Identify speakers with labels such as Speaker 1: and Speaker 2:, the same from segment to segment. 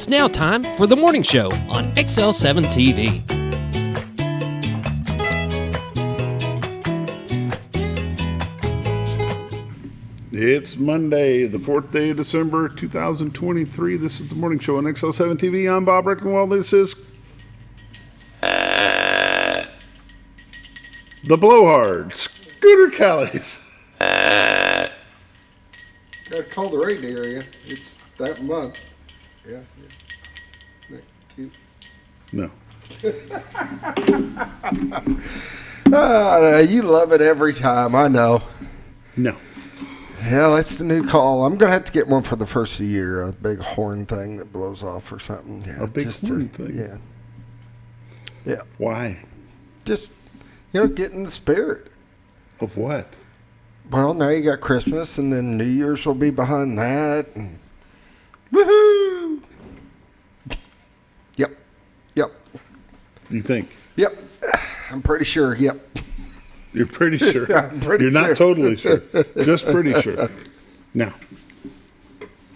Speaker 1: It's now time for the morning show on XL7-TV.
Speaker 2: It's Monday, the 4th day of December, 2023. This is the morning show on XL7-TV. I'm Bob Reckenwell. This is the Blowhard, Scooter Callies.
Speaker 3: Gotta call the rating area. It's that month. Yeah. Isn't that cute?
Speaker 2: No.
Speaker 3: You love it every time, I know.
Speaker 2: No.
Speaker 3: Yeah, that's the new call. I'm going to have to get one for the first of the year, a big horn thing that blows off or something. Yeah,
Speaker 2: A big horn thing?
Speaker 3: Yeah. Yeah.
Speaker 2: Why?
Speaker 3: Just, get in the spirit.
Speaker 2: Of what?
Speaker 3: Well, now you got Christmas, and then New Year's will be behind that. And woohoo! Yep.
Speaker 2: You think?
Speaker 3: Yep. I'm pretty sure. Yep.
Speaker 2: You're pretty sure. You're not
Speaker 3: sure.
Speaker 2: totally sure. Just pretty sure. Now,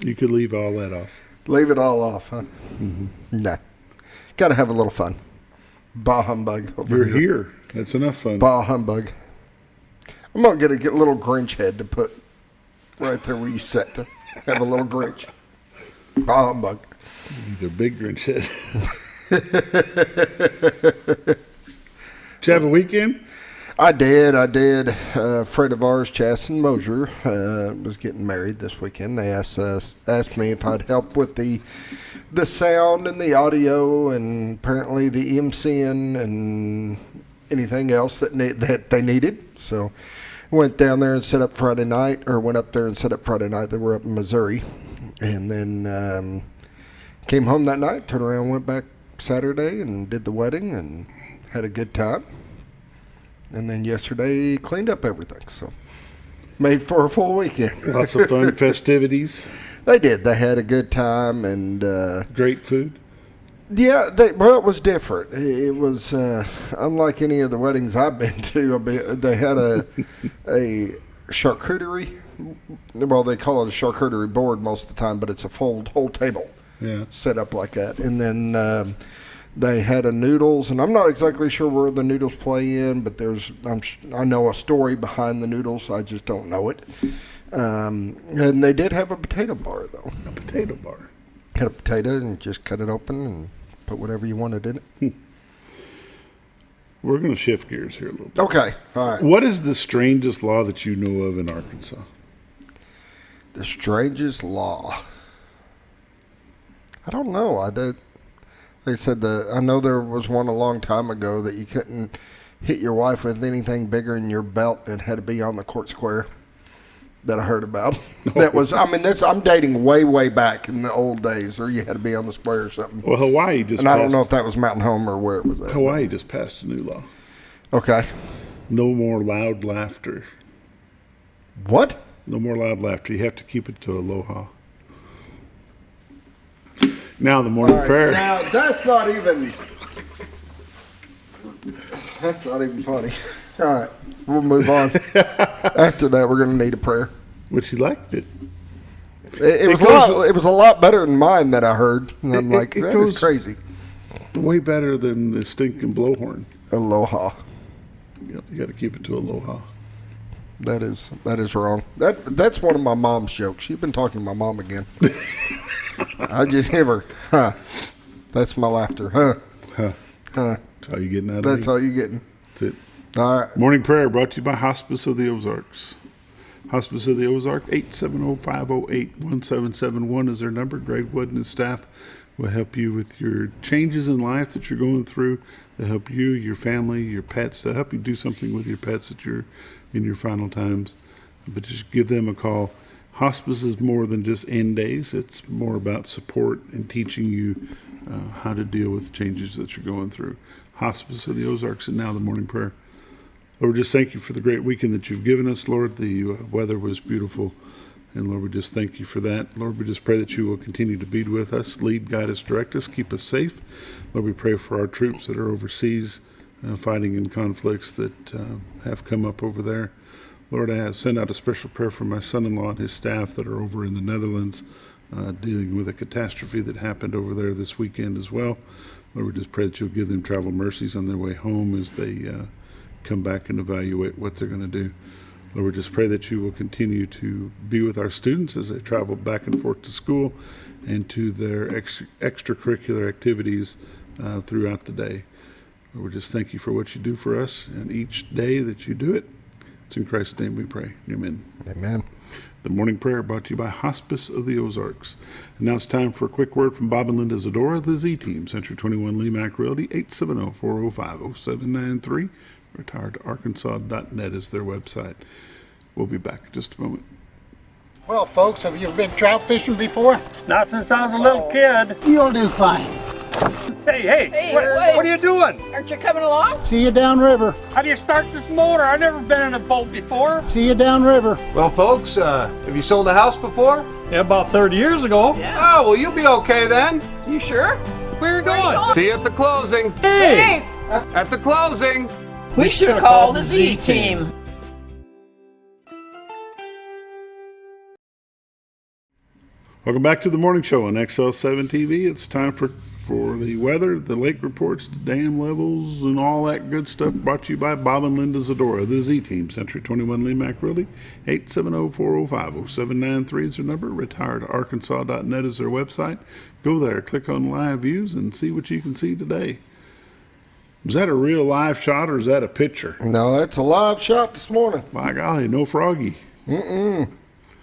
Speaker 2: you could leave all that off.
Speaker 3: Leave it all off, huh?
Speaker 2: Mm-hmm.
Speaker 3: Nah. Got to have a little fun. Bah humbug.
Speaker 2: You're here. That's enough fun.
Speaker 3: Bah humbug. I'm going to get a little Grinch head to put right there where you set to have a little Grinch. Bah humbug.
Speaker 2: You're a big Grinch head. Did you have a weekend?
Speaker 3: I did. A friend of ours, Chasten Mosier, was getting married this weekend. They asked me if I'd help with the sound and the audio and apparently the MCing and anything else that they needed. So went down there and set up Friday night, or went up there and set up Friday night. They were up in Missouri. And then came home that night, turned around, went back Saturday and did the wedding and had a good time. And then yesterday cleaned up everything, so made for a full weekend.
Speaker 2: Lots of fun festivities.
Speaker 3: They did. They had a good time and
Speaker 2: great food.
Speaker 3: Yeah, it was different. It was unlike any of the weddings I've been to. They had a charcuterie. Well, they call it a charcuterie board most of the time, but it's a whole table set up like that. And then they had a noodles, and I'm not exactly sure where the noodles play in, but I know a story behind the noodles. I just don't know it. And they did have a potato bar, though.
Speaker 2: A potato bar.
Speaker 3: Had a potato and just cut it open and put whatever you wanted in it.
Speaker 2: We're going to shift gears here a little bit.
Speaker 3: Okay, all right.
Speaker 2: What is the strangest law that you know of in Arkansas?
Speaker 3: The strangest law? I don't know. They said I know there was one a long time ago that you couldn't hit your wife with anything bigger than your belt and it had to be on the court square. That I heard about. That was, I'm dating way back in the old days, or you had to be on the square or something.
Speaker 2: Well, Hawaii just
Speaker 3: and I don't know if that was Mountain Home or where it was at.
Speaker 2: Hawaii just passed a new law. Okay. No more loud laughter.
Speaker 3: What?
Speaker 2: No more loud laughter. You have to keep it to aloha. Now the morning prayer.
Speaker 3: Now that's not even funny. All right, we'll move on. After that, we're going to need a prayer.
Speaker 2: But you liked it.
Speaker 3: It was a lot better than mine that I heard. And I'm like, that is crazy.
Speaker 2: Way better than the stinking blowhorn.
Speaker 3: Aloha.
Speaker 2: You got to keep it to aloha.
Speaker 3: That is wrong. That's one of my mom's jokes. You've been talking to my mom again. I just hear her. Huh. That's my laughter. Huh.
Speaker 2: Huh. Huh. That's all you getting out of me.
Speaker 3: That's all you getting.
Speaker 2: That's it.
Speaker 3: All right.
Speaker 2: Morning prayer brought to you by Hospice of the Ozarks. Hospice of the Ozark, 870-508-1771 is their number. Greg Wood and his staff will help you with your changes in life that you're going through. They'll help you, your family, your pets. They'll help you do something with your pets that you're in your final times. But just give them a call. Hospice is more than just end days. It's more about support and teaching you how to deal with changes that you're going through. Hospice of the Ozarks, and now the morning prayer. Lord, just thank you for the great weekend that you've given us, Lord. The weather was beautiful, and Lord, we just thank you for that. Lord, we just pray that you will continue to be with us, lead, guide us, direct us, keep us safe. Lord, we pray for our troops that are overseas fighting in conflicts that have come up over there. Lord, I send out a special prayer for my son-in-law and his staff that are over in the Netherlands dealing with a catastrophe that happened over there this weekend as well. Lord, we just pray that you'll give them travel mercies on their way home as they come back and evaluate what they're going to do. Lord, we just pray that you will continue to be with our students as they travel back and forth to school and to their extracurricular activities throughout the day. Lord, we just thank you for what you do for us and each day that you do it. It's in Christ's name we pray. Amen.
Speaker 3: Amen.
Speaker 2: The morning prayer brought to you by Hospice of the Ozarks. And now it's time for a quick word from Bob and Linda Zadora, the Z-Team, Century 21 Lee Mack Realty, 870-405-0793. RetiredArkansas.net is their website. We'll be back in just a moment.
Speaker 4: Well, folks, have you been trout fishing before?
Speaker 5: Not since I was a little kid.
Speaker 4: You'll do fine.
Speaker 5: Hey,
Speaker 6: Hey,
Speaker 5: what
Speaker 6: wait.
Speaker 5: are you doing?
Speaker 6: Aren't you coming along?
Speaker 4: See you downriver.
Speaker 5: How do you start this motor? I've never been in a boat before.
Speaker 4: See you downriver.
Speaker 7: Well, folks, have you sold a house before?
Speaker 5: Yeah, about 30 years ago.
Speaker 6: Yeah.
Speaker 7: Oh, well, you'll be okay then.
Speaker 6: You sure?
Speaker 5: Where are you going?
Speaker 7: See you at the closing.
Speaker 5: Hey!
Speaker 7: At the closing.
Speaker 6: We should have called the Z-Team.
Speaker 2: Welcome back to the morning show on XL7-TV. It's time for the weather, the lake reports, the dam levels, and all that good stuff brought to you by Bob and Linda Zadora, the Z-Team, Century 21 Lee Mack Realty, 870-405-0793 is their number. RetiredArkansas.net is their website. Go there, click on live views, and see what you can see today. Is that a real live shot or is that a picture?
Speaker 3: No, that's a live shot this morning.
Speaker 2: My golly, no froggy.
Speaker 3: It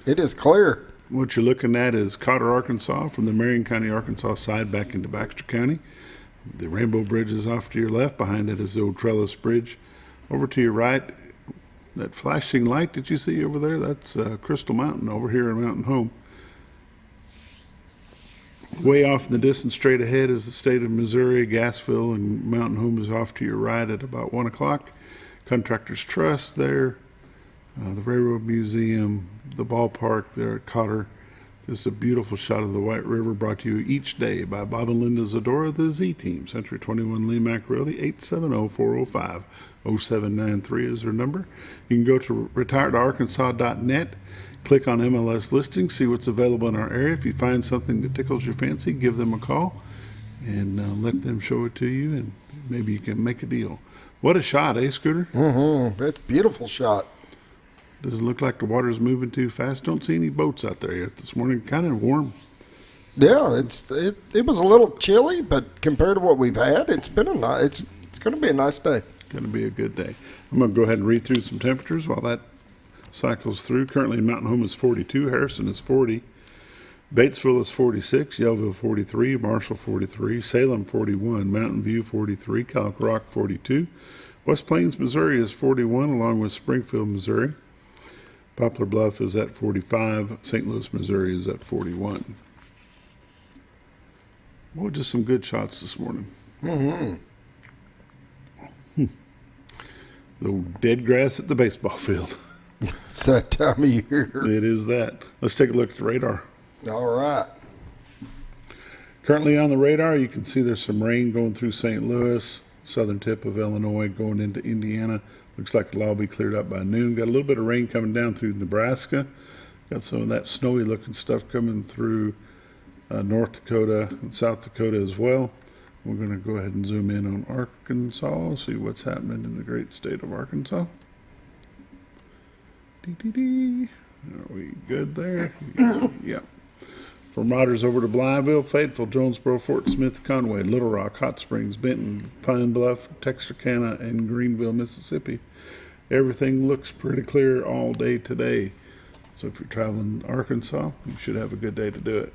Speaker 3: is clear.
Speaker 2: What you're looking at is Cotter, Arkansas, from the Marion County, Arkansas side back into Baxter County. The Rainbow Bridge is off to your left. Behind it is the old Trellis Bridge. Over to your right, that flashing light that you see over there, that's Crystal Mountain over here in Mountain Home. Way off in the distance, straight ahead, is the state of Missouri. Gasville and Mountain Home is off to your right at about 1 o'clock. Contractors Trust there. The Railroad Museum, the ballpark there at Cotter. Just a beautiful shot of the White River brought to you each day by Bob and Linda Zadora, the Z-Team, Century 21 Lee Mack Realty, 870-405-0793 is their number. You can go to retiredarkansas.net, click on MLS listings, see what's available in our area. If you find something that tickles your fancy, give them a call and let them show it to you, and maybe you can make a deal. What a shot, eh, Scooter?
Speaker 3: That's a beautiful shot.
Speaker 2: Doesn't look like the water's moving too fast. Don't see any boats out there yet this morning. Kind of warm.
Speaker 3: Yeah, it was a little chilly, but compared to what we've had, it's been it's going to be a nice day.
Speaker 2: Going to be a good day. I'm going to go ahead and read through some temperatures while that cycles through. Currently, Mountain Home is 42, Harrison is 40, Batesville is 46, Yellville 43, Marshall 43, Salem 41, Mountain View 43, Calico Rock 42, West Plains, Missouri is 41, along with Springfield, Missouri. Poplar Bluff is at 45. St. Louis, Missouri is at 41. Boy, just some good shots this morning. The dead grass at the baseball field.
Speaker 3: It's that time of year.
Speaker 2: It is that. Let's take a look at the radar.
Speaker 3: All right.
Speaker 2: Currently on the radar, you can see there's some rain going through St. Louis, southern tip of Illinois, going into Indiana. Looks like it'll all be cleared up by noon. Got a little bit of rain coming down through Nebraska. Got some of that snowy looking stuff coming through North Dakota and South Dakota as well. We're going to go ahead and zoom in on Arkansas, see what's happening in the great state of Arkansas. Are we good there? Yeah. From Rogers over to Blytheville, Fayetteville, Jonesboro, Fort Smith, Conway, Little Rock, Hot Springs, Benton, Pine Bluff, Texarkana, and Greenville, Mississippi. Everything looks pretty clear all day today. So if you're traveling Arkansas, you should have a good day to do it.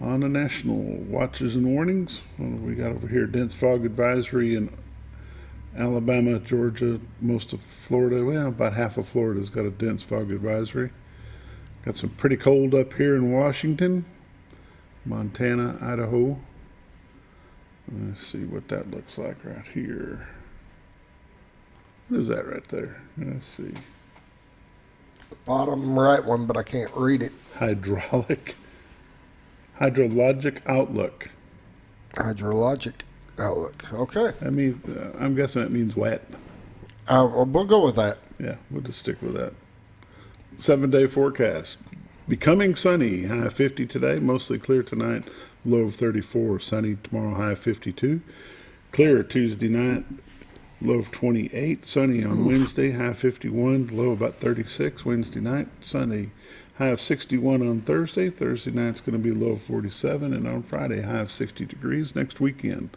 Speaker 2: On the national watches and warnings, what do we got over here? Dense fog advisory in Alabama, Georgia, most of Florida. Well, about half of Florida's got a dense fog advisory. Got some pretty cold up here in Washington, Montana, Idaho. Let's see what that looks like right here. What is that right there? Let's see.
Speaker 3: It's the bottom right one, but I can't read it.
Speaker 2: Hydrologic outlook.
Speaker 3: Hydrologic outlook. Okay.
Speaker 2: I mean, I'm guessing that means wet.
Speaker 3: We'll go with that.
Speaker 2: Yeah, we'll just stick with that. 7-day forecast. Becoming sunny, high of 50 today, mostly clear tonight, low of 34. Sunny tomorrow, high of 52. Clear Tuesday night, low of 28. Sunny on Wednesday, high of 51, low about 36. Wednesday night, sunny, high of 61 on Thursday. Thursday night's going to be low of 47, and on Friday, high of 60 degrees. Next weekend,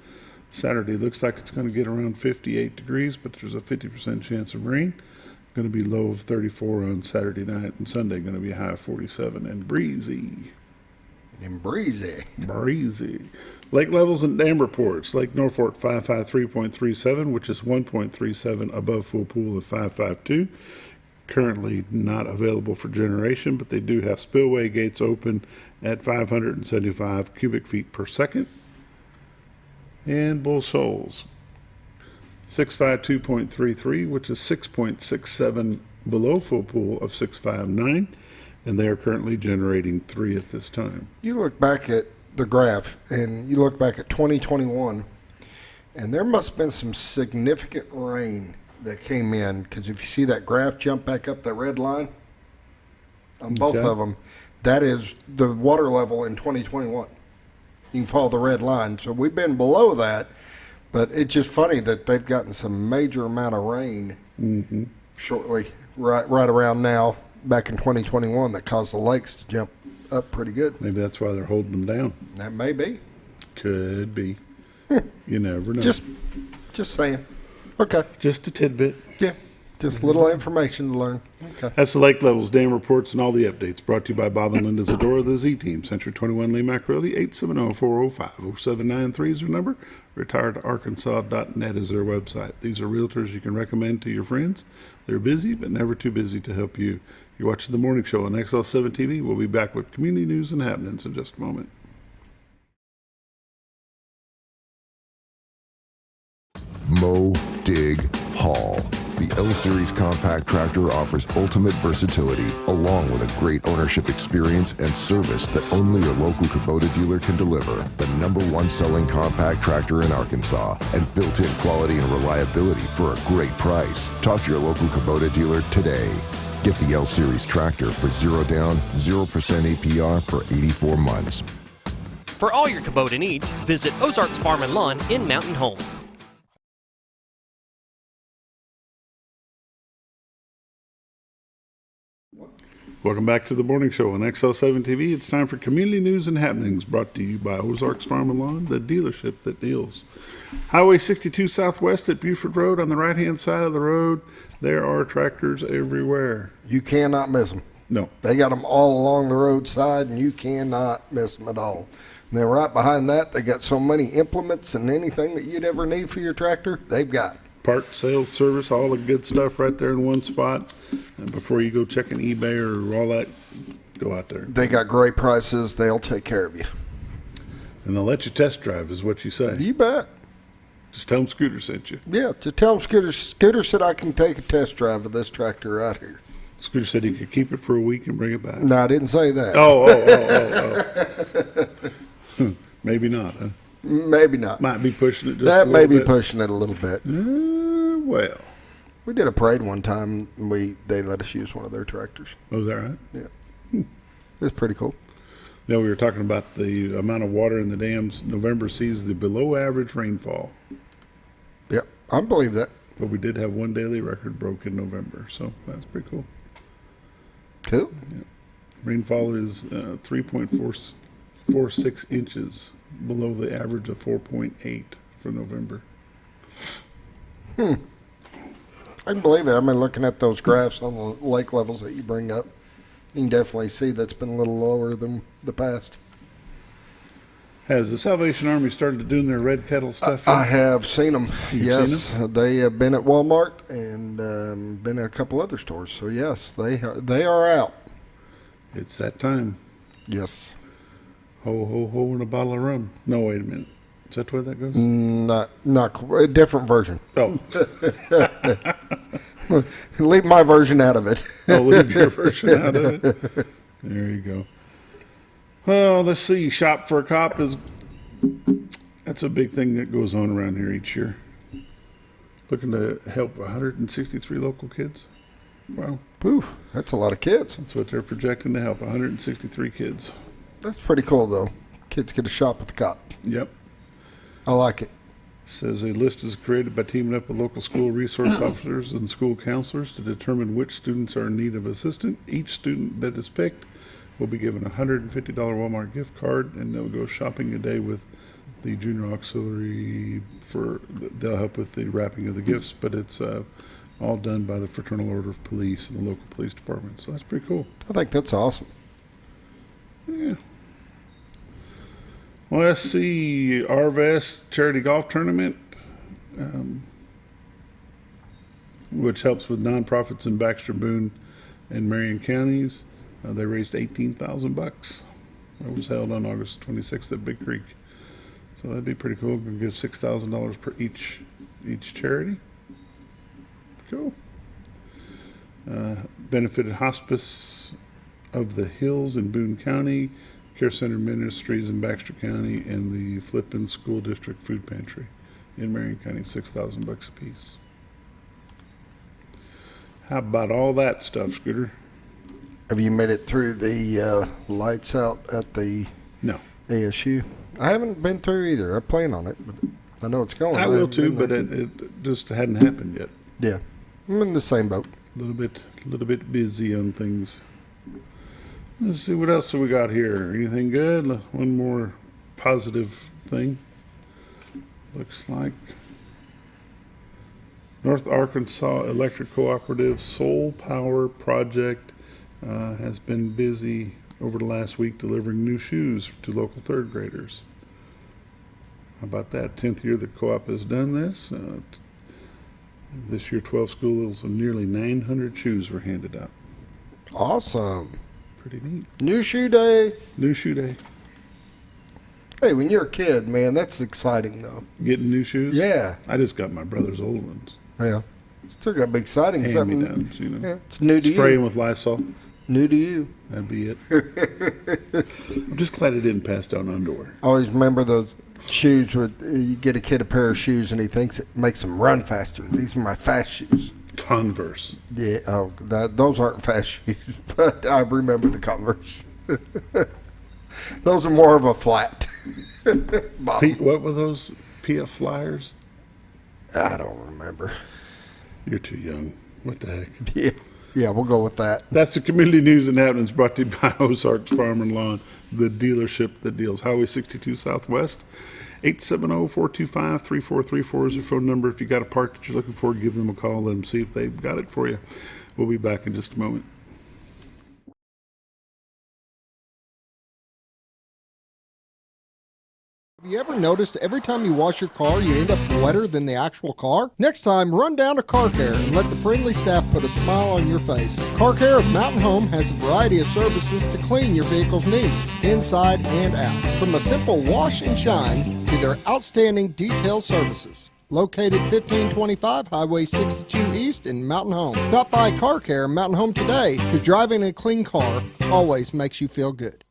Speaker 2: Saturday looks like it's going to get around 58 degrees, but there's a 50% chance of rain. Going to be low of 34 on Saturday night, and Sunday going to be high of 47 and breezy.
Speaker 3: And breezy.
Speaker 2: Breezy. Lake levels and dam reports. Lake Norfolk 553.37, which is 1.37 above full pool of 552. Currently not available for generation, but they do have spillway gates open at 575 cubic feet per second. And Bull Shoals 652.33, which is 6.67 below full pool of 659, and they are currently generating 3 at this time.
Speaker 3: You look back at the graph, and you look back at 2021, and there must have been some significant rain that came in, because if you see that graph jump back up that red line on both of them, that is the water level in 2021. You can follow the red line. So we've been below that. But it's just funny that they've gotten some major amount of rain shortly, right around now, back in 2021, that caused the lakes to jump up pretty good.
Speaker 2: Maybe that's why they're holding them down.
Speaker 3: That may be.
Speaker 2: Could be. You never know.
Speaker 3: Just saying. Okay.
Speaker 2: Just a tidbit.
Speaker 3: Yeah. Just a little information to learn. Okay.
Speaker 2: That's the lake levels, dam reports, and all the updates brought to you by Bob and Linda Zadora, the Z-Team, Century 21 Lee Macroly, 870-405-0793 is their number. RetiredArkansas.net is their website. These are realtors you can recommend to your friends. They're busy, but never too busy to help you. You're watching The Morning Show on XL7-TV. We'll be back with community news and happenings in just a moment.
Speaker 8: Mow, dig, haul. The L-Series compact tractor offers ultimate versatility, along with a great ownership experience and service that only your local Kubota dealer can deliver. The #1 selling compact tractor in Arkansas, and built-in quality and reliability for a great price. Talk to your local Kubota dealer today. Get the L-Series tractor for 0 down, 0% APR for 84 months.
Speaker 1: For all your Kubota needs, visit Ozarks Farm and Lawn in Mountain Home.
Speaker 2: Welcome back to The Morning Show on XL7-TV. It's time for community news and happenings brought to you by Ozarks Farm and Lawn, the dealership that deals. Highway 62 Southwest at Buford Road, on the right-hand side of the road, there are tractors everywhere.
Speaker 3: You cannot miss them.
Speaker 2: No.
Speaker 3: They got them all along the roadside, and you cannot miss them at all. And then right behind that, they got so many implements and anything that you'd ever need for your tractor, they've got.
Speaker 2: Part, sales, service, all the good stuff right there in one spot. And before you go checking eBay or all that, go out there.
Speaker 3: They got great prices. They'll take care of you.
Speaker 2: And they'll let you test drive is what you say.
Speaker 3: You bet.
Speaker 2: Just tell them Scooter sent you.
Speaker 3: Yeah, to tell them Scooter said I can take a test drive of this tractor right here.
Speaker 2: Scooter said he could keep it for a week and bring it back.
Speaker 3: No, I didn't say that.
Speaker 2: Oh. Maybe not, huh?
Speaker 3: Maybe not.
Speaker 2: Might be pushing it just
Speaker 3: that
Speaker 2: a
Speaker 3: may
Speaker 2: little
Speaker 3: be
Speaker 2: bit.
Speaker 3: pushing it a little bit.
Speaker 2: Well.
Speaker 3: We did a parade one time, and they let us use one of their tractors.
Speaker 2: Oh, is that right?
Speaker 3: Yeah. It was pretty cool.
Speaker 2: Yeah, we were talking about the amount of water in the dams. November sees the below average rainfall.
Speaker 3: Yep, I believe that.
Speaker 2: But we did have one daily record broke in November, so that's pretty cool.
Speaker 3: Cool.
Speaker 2: Yeah. Rainfall is 3.46 inches below the average of 4.8 for November.
Speaker 3: I can believe it. I've been looking at those graphs on the lake levels that you bring up. You can definitely see that's been a little lower than the past.
Speaker 2: Has the Salvation Army started doing their red kettle stuff yet?
Speaker 3: I have seen them.
Speaker 2: You've
Speaker 3: Yes,
Speaker 2: seen them?
Speaker 3: they have been at Walmart and been at a couple other stores. So yes, they are out.
Speaker 2: It's that time.
Speaker 3: Yes.
Speaker 2: Ho, ho, ho, and a bottle of rum. No, wait a minute. Is that the way that goes?
Speaker 3: Not a different version.
Speaker 2: Oh.
Speaker 3: Leave my version out of it.
Speaker 2: Oh, leave your version out of it. There you go. Well, let's see. Shop for a Cop that's a big thing that goes on around here each year. Looking to help 163 local kids. Well,
Speaker 3: Poof, that's a lot of kids.
Speaker 2: That's what they're projecting to help, 163 kids.
Speaker 3: That's pretty cool, though. Kids get a shot with the cop.
Speaker 2: Yep.
Speaker 3: I like it.
Speaker 2: Says a list is created by teaming up with local school resource officers and school counselors to determine which students are in need of assistance. Each student that is picked will be given a $150 Walmart gift card, and they'll go shopping a day with the junior auxiliary. They'll help with the wrapping of the gifts, but it's all done by the Fraternal Order of Police and the local police department. So that's pretty cool.
Speaker 3: I think that's awesome.
Speaker 2: Yeah. Well, let's see, RVest Charity Golf Tournament, which helps with nonprofits in Baxter, Boone, and Marion counties. They raised $18,000. That was held on August 26th at Big Creek. So that'd be pretty cool. We're going to give $6,000 per each charity. Cool. Benefited Hospice of the Hills in Boone County, Care Center Ministries in Baxter County, and the Flippin School District Food Pantry in Marion County, $6,000 a piece. How about all that stuff, Scooter?
Speaker 3: Have you made it through the lights out at the
Speaker 2: No.
Speaker 3: ASU? I haven't been through either. I plan on it, but I know it's going.
Speaker 2: I will too, but it just hadn't happened yet.
Speaker 3: Yeah, I'm in the same boat.
Speaker 2: A little bit busy on things. Let's see what else we got here. Anything good? One more positive thing. Looks like North Arkansas Electric Cooperative Soul Power Project has been busy over the last week delivering new shoes to local third graders. How about that? 10th year the co-op has done this. This year 12 schools and nearly 900 shoes were handed out.
Speaker 3: Awesome.
Speaker 2: Pretty neat.
Speaker 3: New shoe day.
Speaker 2: New shoe day.
Speaker 3: Hey, when you're a kid, man, that's exciting, though.
Speaker 2: Getting new shoes?
Speaker 3: Yeah.
Speaker 2: I just got my brother's old ones.
Speaker 3: Yeah. Still got to be exciting. Something.
Speaker 2: Hand-me-downs, you know.
Speaker 3: Yeah, it's new to
Speaker 2: Spray
Speaker 3: you.
Speaker 2: them with Lysol.
Speaker 3: New to you.
Speaker 2: That'd be it. I'm just glad it didn't pass down underwear.
Speaker 3: I always remember those shoes with you get a kid a pair of shoes and he thinks it makes them run faster. These are my fast shoes.
Speaker 2: Converse.
Speaker 3: Yeah. Oh, those aren't fast shoes, but I remember the Converse. Those are more of a flat.
Speaker 2: What were those? PF Flyers?
Speaker 3: I don't remember.
Speaker 2: You're too young. What the heck?
Speaker 3: Yeah, we'll go with that.
Speaker 2: That's the community news and happenings brought to you by Ozarks Farm and Lawn, the dealership that deals. Highway 62 Southwest, 870-425-3434 is your phone number. If you got a part that you're looking for, give them a call. Let them see if they've got it for you. We'll be back in just a moment.
Speaker 9: Have you ever noticed every time you wash your car, you end up wetter than the actual car? Next time, run down to Car Care and let the friendly staff put a smile on your face. Car Care of Mountain Home has a variety of services to clean your vehicle's needs, inside and out. From a simple wash and shine to their outstanding detail services. Located 1525 Highway 62 East in Mountain Home. Stop by Car Care Mountain Home today, because driving a clean car always makes you feel good.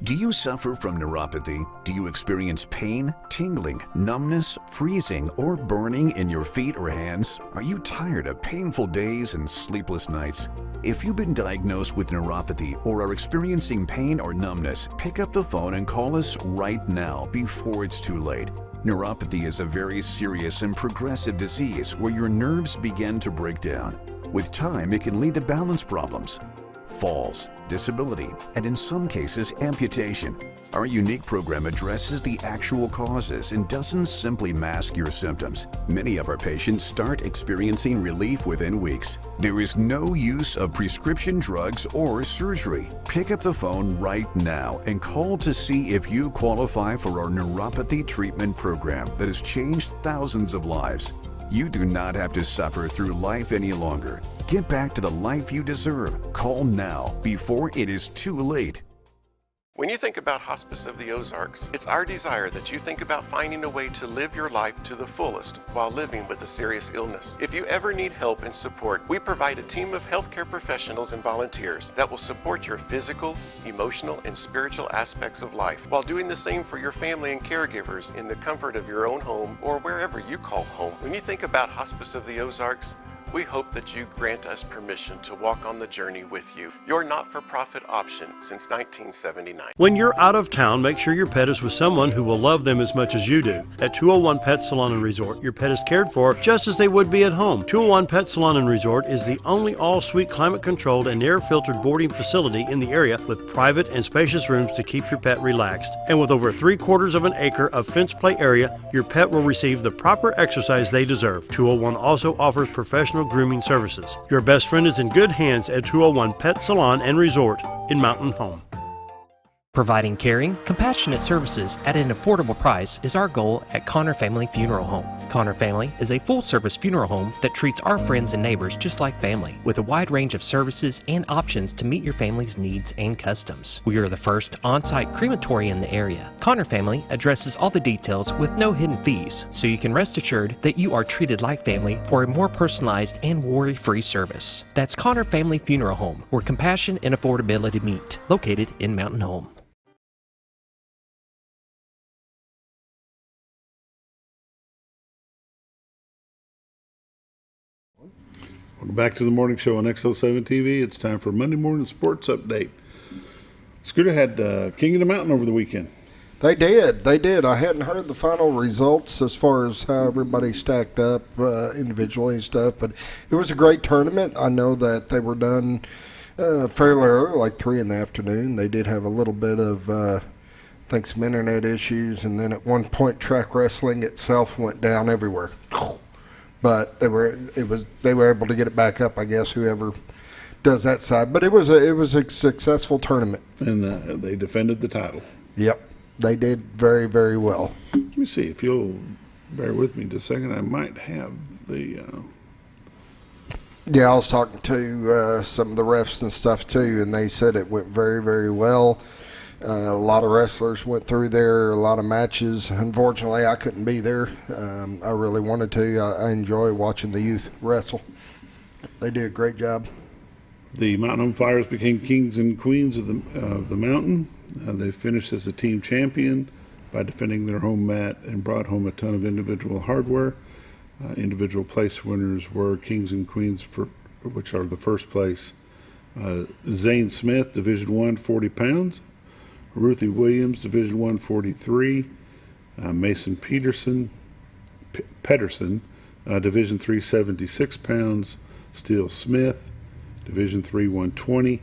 Speaker 10: Do you suffer from neuropathy? Do you experience pain, tingling, numbness, freezing, or burning in your feet or hands? Are you tired of painful days and sleepless nights? If you've been diagnosed with neuropathy or are experiencing pain or numbness, pick up the phone and call us right now before it's too late. Neuropathy is a very serious and progressive disease where your nerves begin to break down. With time, it can lead to balance problems, falls, disability, and in some cases, amputation. Our unique program addresses the actual causes and doesn't simply mask your symptoms. Many of our patients start experiencing relief within weeks. There is no use of prescription drugs or surgery. Pick up the phone right now and call to see if you qualify for our neuropathy treatment program that has changed thousands of lives. You do not have to suffer through life any longer. Get back to the life you deserve. Call now before it is too late.
Speaker 11: When you think about Hospice of the Ozarks, it's our desire that you think about finding a way to live your life to the fullest while living with a serious illness. If you ever need help and support, we provide a team of healthcare professionals and volunteers that will support your physical, emotional, and spiritual aspects of life while doing the same for your family and caregivers in the comfort of your own home or wherever you call home. When you think about Hospice of the Ozarks, we hope that you grant us permission to walk on the journey with you. Your not-for-profit option since 1979.
Speaker 12: When you're out of town, make sure your pet is with someone who will love them as much as you do. At 201 Pet Salon and Resort, your pet is cared for just as they would be at home. 201 Pet Salon and Resort is the only all-suite climate-controlled and air-filtered boarding facility in the area with private and spacious rooms to keep your pet relaxed. And with over 3/4 of an acre of fenced play area, your pet will receive the proper exercise they deserve. 201 also offers professional grooming services. Your best friend is in good hands at 201 Pet Salon and Resort in Mountain Home.
Speaker 1: Providing caring, compassionate services at an affordable price is our goal at Connor Family Funeral Home. Connor Family is a full-service funeral home that treats our friends and neighbors just like family, with a wide range of services and options to meet your family's needs and customs. We are the first on-site crematory in the area. Connor Family addresses all the details with no hidden fees, so you can rest assured that you are treated like family for a more personalized and worry-free service. That's Connor Family Funeral Home, where compassion and affordability meet, located in Mountain Home.
Speaker 2: Welcome back to the morning show on XL7-TV. It's time for Monday morning sports update. Scooter had King of the Mountain over the weekend.
Speaker 3: They did. I hadn't heard the final results as far as how everybody stacked up individually and stuff, but it was a great tournament. I know that they were done fairly early, like 3 in the afternoon. They did have a little bit of, I think, some internet issues, and then at one point track wrestling itself went down everywhere. But they were able to get it back up, I guess, whoever does that side. But it was a successful tournament.
Speaker 2: And they defended the title.
Speaker 3: Yep. They did very, very well.
Speaker 2: Let me see. If you'll bear with me just a second, I might have the...
Speaker 3: Yeah, I was talking to some of the refs and stuff, too, and they said it went very, very well. A lot of wrestlers went through there, a lot of matches. Unfortunately, I couldn't be there. I really wanted to. I enjoy watching the youth wrestle. They did a great job.
Speaker 2: The Mountain Home Flyers became kings and queens of the mountain. They finished as a team champion by defending their home mat and brought home a ton of individual hardware. Individual place winners were kings and queens, which are the first place. Zane Smith, Division I, 40 pounds. Ruthie Williams, Division I, 43. Mason Pedersen, Division III, 76 pounds. Steele Smith, Division III, 120.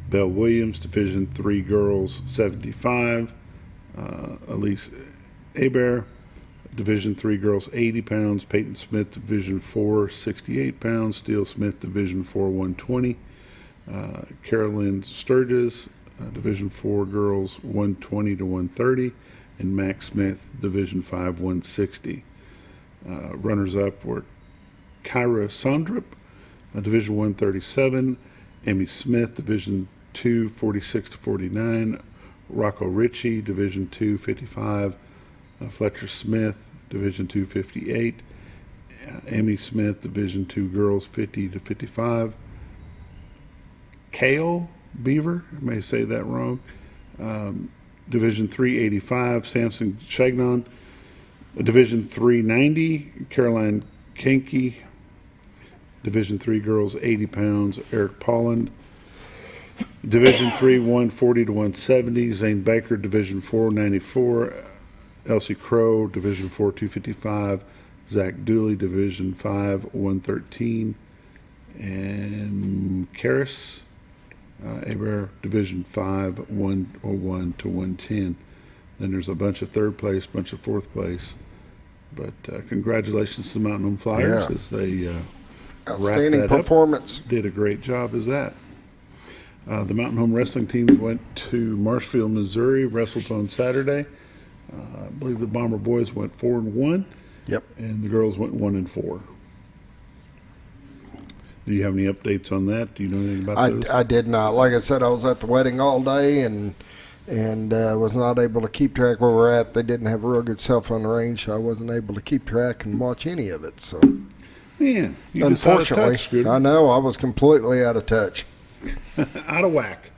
Speaker 2: Belle Williams, Division III girls, 75. Elise Hebert, Division III girls, 80 pounds. Peyton Smith, Division IV, 68 pounds. Steele Smith, Division IV, 120. Carolyn Sturgis, Division IV girls, 120 to 130. And Max Smith, Division V, 160. Runners-up were Kyra Sondrup, Division 137. Emmy Smith, Division II, 46 to 49. Rocco Ritchie, Division II, 55. Fletcher Smith, Division II, 58. Emmy Smith, Division II girls, 50 to 55. Kale Beaver, I may say that wrong. Division III, 85. Samson Chagnon, Division III, 90. Caroline Kenke, Division III girls, 80 pounds. Eric Polland, Division III, 140 to 170. Zane Baker, Division IV, 94. Elsie Crow, Division IV, 255. Zach Dooley, Division V, 113. And Karis Aber, Division V, 101 to 110. Then there's a bunch of third place, bunch of fourth place. But congratulations to the Mountain Home Flyers as they
Speaker 3: outstanding performance.
Speaker 2: Did a great job as that. The Mountain Home wrestling teams went to Marshfield, Missouri, wrestled on Saturday. I believe the Bomber boys went 4-1.
Speaker 3: Yep.
Speaker 2: And the girls went 1-4. Do you have any updates on that? Do you know anything about those?
Speaker 3: I did not. Like I said, I was at the wedding all day, and and was not able to keep track where we're at. They didn't have a real good cell phone range, so I wasn't able to keep track and watch any of it. So,
Speaker 2: Man, you just
Speaker 3: unfortunately,
Speaker 2: out of touch, Scooter.
Speaker 3: I know I was completely out of touch.
Speaker 2: Out of whack.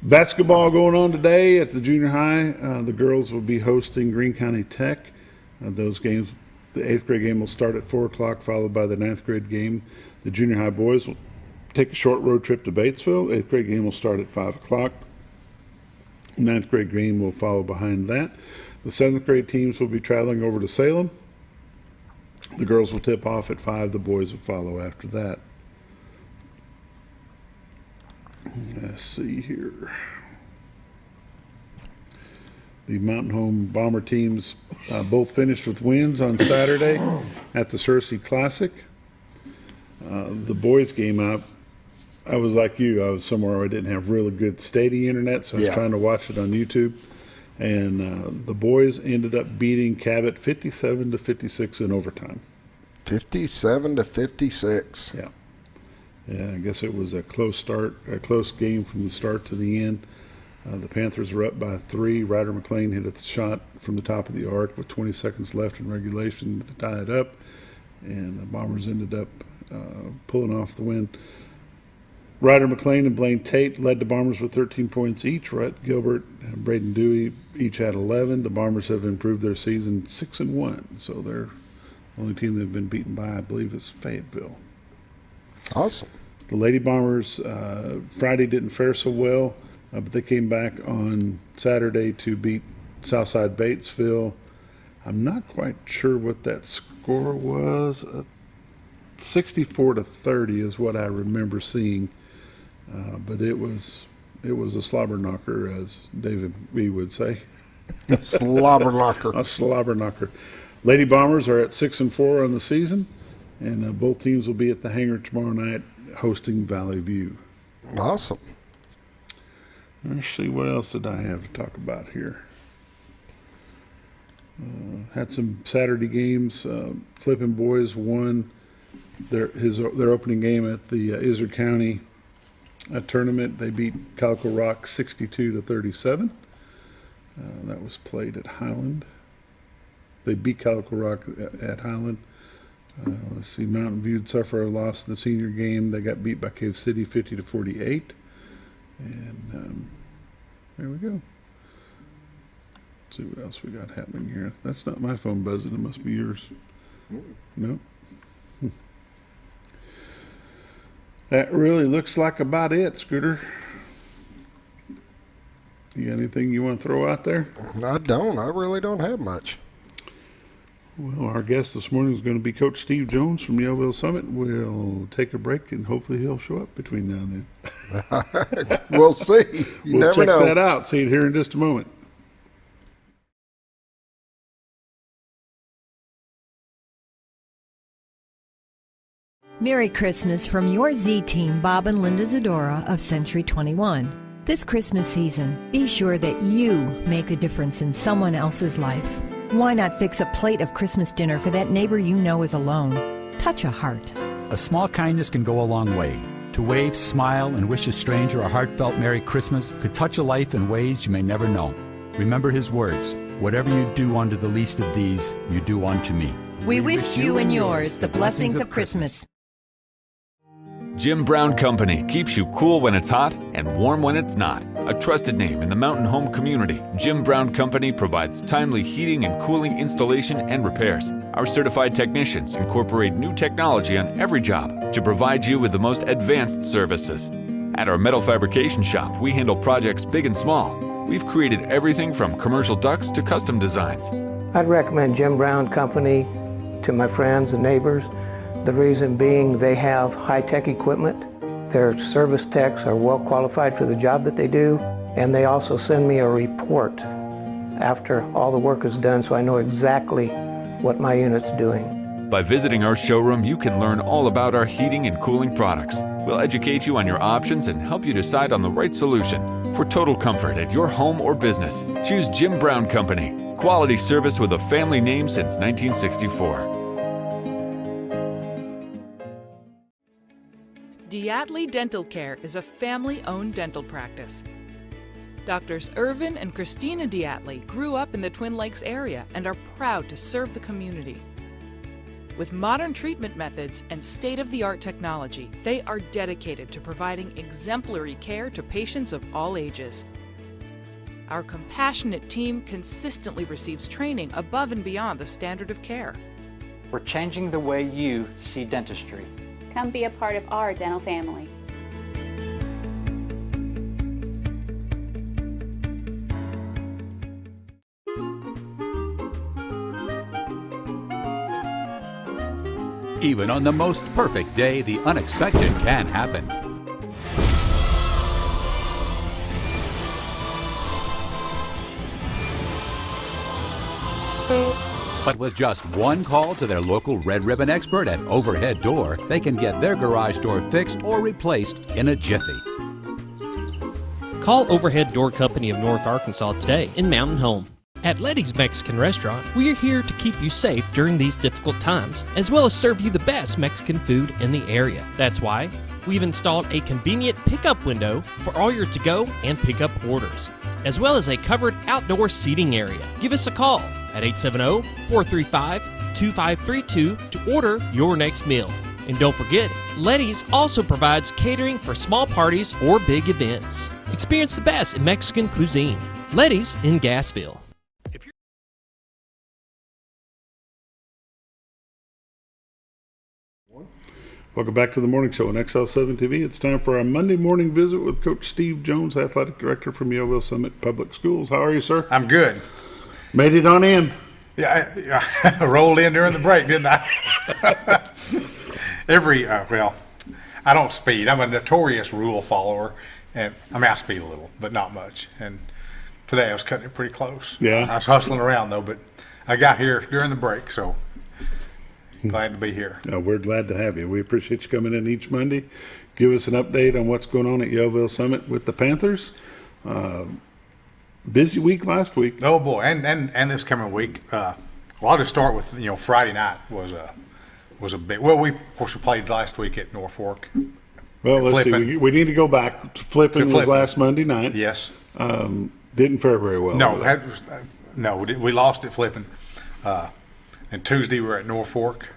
Speaker 2: Basketball going on today at the junior high. The girls will be hosting Greene County Tech. Those games, the 8th grade game will start at 4 o'clock, followed by the 9th grade game. The junior high boys will take a short road trip to Batesville. 8th grade game will start at 5 o'clock. 9th grade game will follow behind that. The 7th grade teams will be traveling over to Salem. The girls will tip off at 5. The boys will follow after that. Let's see here. The Mountain Home Bomber teams both finished with wins on Saturday at the Searcy Classic. The boys game up. I was like you. I was somewhere where I didn't have really good steady internet, so I was trying to watch it on YouTube. And the boys ended up beating Cabot 57-56 in overtime.
Speaker 3: 57-56.
Speaker 2: Yeah. Yeah, I guess it was a close game from the start to the end. The Panthers were up by 3. Ryder McLean hit a shot from the top of the arc with 20 seconds left in regulation to tie it up, and the Bombers ended up pulling off the win. Ryder McLean and Blaine Tate led the Bombers with 13 points each. Rhett Gilbert and Braden Dewey each had 11. The Bombers have improved their season 6-1, so they're the only team they've been beaten by, I believe, is Fayetteville.
Speaker 3: Awesome.
Speaker 2: The Lady Bombers Friday didn't fare so well, but they came back on Saturday to beat Southside Batesville. I'm not quite sure what that score was. 64-30 is what I remember seeing, but it was a slobber knocker, as David B would say.
Speaker 3: Slobber knocker.
Speaker 2: A slobber knocker. Lady Bombers are at 6-4 on the season, and both teams will be at the hangar tomorrow night hosting Valley View.
Speaker 3: Awesome.
Speaker 2: Let's see, what else did I have to talk about here? Had some Saturday games. Flippin' Boys won their opening game at the Izard County tournament. They beat Calico Rock 62-37. That was played at Highland. They beat Calico Rock at Highland. Let's see, Mountain View suffered a loss in the senior game. They got beat by Cave City 50-48. And there we go. Let's see what else we got happening here. That's not my phone buzzing. It must be yours. No. That really looks like about it, Scooter. You got anything you want to throw out there?
Speaker 3: I don't. I really don't have much.
Speaker 2: Well, our guest this morning is going to be Coach Steve Jones from Yellville Summit. We'll take a break, and hopefully he'll show up between now and
Speaker 3: then. We'll see. You never know.
Speaker 2: We'll check that out. See it here in just a moment.
Speaker 13: Merry Christmas from your Z-Team, Bob and Linda Zadora of Century 21. This Christmas season, be sure that you make a difference in someone else's life. Why not fix a plate of Christmas dinner for that neighbor you know is alone? Touch a heart.
Speaker 14: A small kindness can go a long way. To wave, smile, and wish a stranger a heartfelt Merry Christmas could touch a life in ways you may never know. Remember his words, whatever you do unto the least of these, you do unto me.
Speaker 13: We wish you and yours the blessings of Christmas.
Speaker 15: Jim Brown Company keeps you cool when it's hot and warm when it's not. A trusted name in the mountain home community, Jim Brown Company provides timely heating and cooling installation and repairs. Our certified technicians incorporate new technology on every job to provide you with the most advanced services. At our metal fabrication shop, we handle projects big and small. We've created everything from commercial ducts to custom designs.
Speaker 16: I'd recommend Jim Brown Company to my friends and neighbors. The reason being they have high-tech equipment, their service techs are well qualified for the job that they do, and they also send me a report after all the work is done so I know exactly what my unit's doing.
Speaker 15: By visiting our showroom, you can learn all about our heating and cooling products. We'll educate you on your options and help you decide on the right solution. For total comfort at your home or business, choose Jim Brown Company. Quality service with a family name since 1964.
Speaker 17: Diatley Dental Care is a family-owned dental practice. Doctors Irvin and Christina Diatley grew up in the Twin Lakes area and are proud to serve the community. With modern treatment methods and state-of-the-art technology, they are dedicated to providing exemplary care to patients of all ages. Our compassionate team consistently receives training above and beyond the standard of care.
Speaker 18: We're changing the way you see dentistry.
Speaker 19: Come be a part of our dental family.
Speaker 20: Even on the most perfect day, the unexpected can happen. But with just one call to their local Red Ribbon expert at Overhead Door, they can get their garage door fixed or replaced in a jiffy.
Speaker 1: Call Overhead Door Company of North Arkansas today in Mountain Home. At Letty's Mexican Restaurant, we are here to keep you safe during these difficult times, as well as serve you the best Mexican food in the area. That's why we've installed a convenient pickup window for all your to-go and pickup orders, as well as a covered outdoor seating area. Give us a call at 870-435-2532 to order your next meal. And don't forget, Letty's also provides catering for small parties or big events. Experience the best in Mexican cuisine. Letty's in Gassville.
Speaker 2: Welcome back to the morning show on XL7-TV. It's time for our Monday morning visit with Coach Steve Jones, Athletic Director from Yellville Summit Public Schools. How are you, sir?
Speaker 21: I'm good.
Speaker 2: Made it on in.
Speaker 21: Yeah, I rolled in during the break, didn't I? Well, I don't speed. I'm a notorious rule follower. And I speed a little, but not much. And today I was cutting it pretty close.
Speaker 2: Yeah.
Speaker 21: I was hustling around, though, but I got here during the break, so glad to be here.
Speaker 2: We're glad to have you. We appreciate you coming in each Monday. Give us an update on what's going on at Yellville Summit with the Panthers. Busy week last week.
Speaker 21: Oh boy, and this coming week. Well, I'll just start with Friday night was a big. Well, we played last week at Norfolk.
Speaker 2: Well, let's see. We need to go back. Flipping was last Monday night.
Speaker 21: Yes.
Speaker 2: Didn't fare very well.
Speaker 21: No, we lost at Flipping. And Tuesday we were at Norfolk.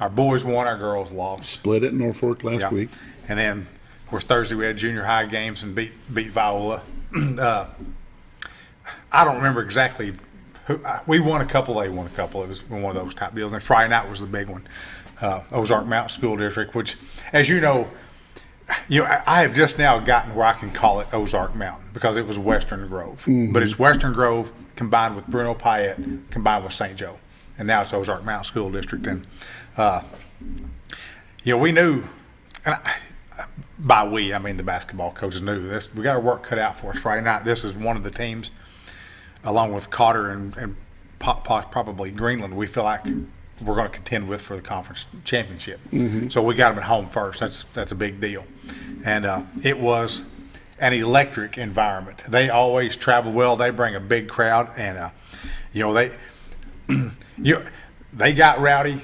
Speaker 21: Our boys won, our girls lost.
Speaker 2: Split at Norfolk last week.
Speaker 21: And then, of course, Thursday we had junior high games and beat Viola. I don't remember exactly who. We won a couple, they won a couple. It was one of those type deals. And Friday night was the big one. Ozark Mountain School District, which, as you know, I have just now gotten where I can call it Ozark Mountain because it was Western Grove.
Speaker 2: Mm-hmm.
Speaker 21: But it's Western Grove combined with Bruno Payette combined with St. Joe. And now it's Ozark Mountain School District. And, we knew, and by we, I mean the basketball coaches knew this. We got our work cut out for us Friday night. This is one of the teams, along with Cotter and probably Greenland, we feel like we're going to contend with for the conference championship.
Speaker 2: Mm-hmm.
Speaker 21: So we got them at home first. That's a big deal. And it was an electric environment. They always travel well. They bring a big crowd. And, they got rowdy,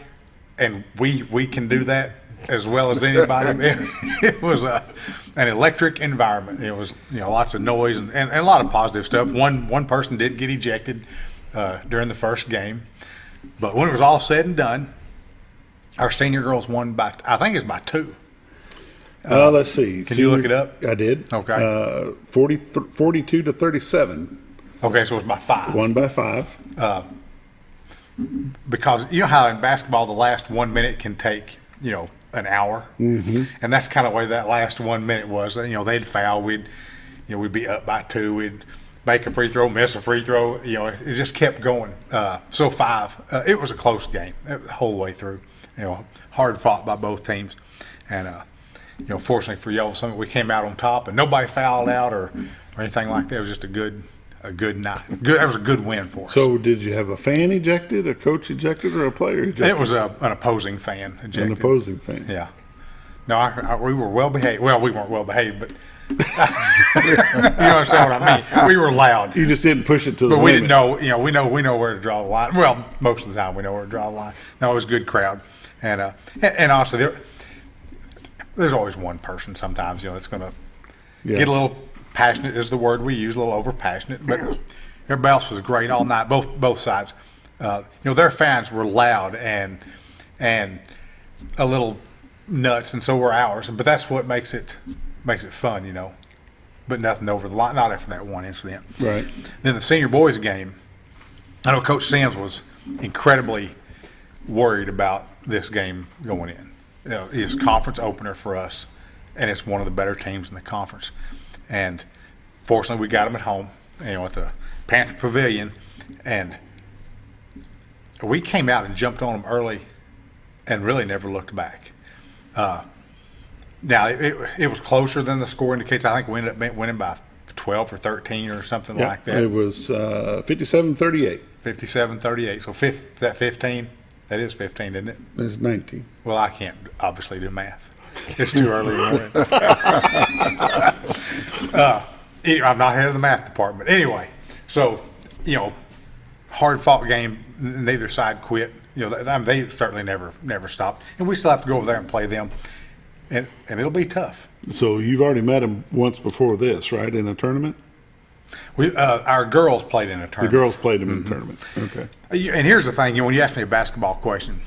Speaker 21: and we can do that as well as anybody. It was an electric environment. It was lots of noise and a lot of positive stuff. One person did get ejected during the first game, but when it was all said and done, our senior girls won by, I think it's by 2.
Speaker 2: Let's see.
Speaker 21: Can you look it up?
Speaker 2: I did.
Speaker 21: Okay.
Speaker 2: 42-37.
Speaker 21: Okay, so it was by 5.
Speaker 2: Won by 5.
Speaker 21: Because you know how in basketball the last 1 minute can take an hour,
Speaker 2: mm-hmm.
Speaker 21: and that's kind of the way that last 1 minute was. They'd foul, we'd be up by 2, we'd make a free throw, miss a free throw. It just kept going. So 5. It was a close game the whole way through. Hard fought by both teams, and fortunately for Yellville Summit, we came out on top, and nobody fouled out or anything like that. It was just a good night. That was a good win for us.
Speaker 2: So did you have a fan ejected, a coach ejected, or a player ejected?
Speaker 21: It was an opposing fan ejected.
Speaker 2: An opposing fan.
Speaker 21: Yeah. No, we were well behaved. Well, we weren't well behaved, but you understand what I mean. We were loud.
Speaker 2: You just didn't push it to the
Speaker 21: limit. But we didn't know. We know where to draw the line. Well, most of the time we know where to draw the line. No, it was a good crowd, and honestly, there's always one person sometimes that's going to get a little passionate is the word we use, a little over passionate, but everybody else was great all night, both sides. Their fans were loud and a little nuts, and so were ours. But that's what makes it fun, But nothing over the line, not after that one incident.
Speaker 2: Right.
Speaker 21: Then the senior boys game, I know Coach Sims was incredibly worried about this game going in. It's conference opener for us, and it's one of the better teams in the conference. And fortunately, we got them at home, at the Panther Pavilion, and we came out and jumped on them early and really never looked back. Now, it was closer than the score indicates. I think we ended up winning by 12 or 13 or something like that.
Speaker 2: It was 57-38.
Speaker 21: 57-38. So that 15, that is 15, isn't it?
Speaker 2: It's 19.
Speaker 21: Well, I can't obviously do math. It's too early in the morning. I'm not head of the math department. Anyway, so, hard-fought game. Neither side quit. They certainly never stopped. And we still have to go over there and play them. And it'll be tough.
Speaker 2: So you've already met them once before this, right, in a tournament?
Speaker 21: Our girls played in a tournament.
Speaker 2: The girls played them in a tournament. Okay.
Speaker 21: And here's the thing, when you ask me a basketball question,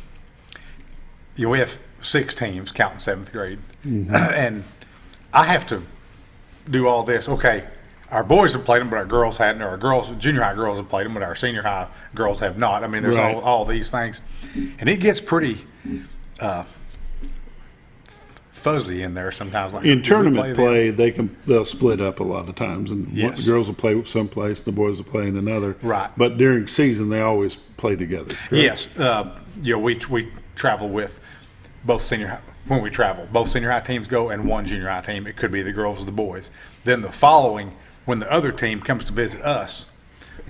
Speaker 21: we have 6 teams, counting 7th grade, and I have to do all this. Okay, our boys have played them, but our girls hadn't, or our junior high girls have played them, but our senior high girls have not. I mean, there's all these things. And it gets pretty fuzzy in there sometimes. Like
Speaker 2: in tournament play, they'll split up a lot of times, and the girls will play someplace, the boys will play in another.
Speaker 21: Right.
Speaker 2: But during season, they always play together. Correct?
Speaker 21: Yes. We travel with both senior high. When we travel, both senior high teams go and one junior high team. It could be the girls or the boys. Then the following, when the other team comes to visit us,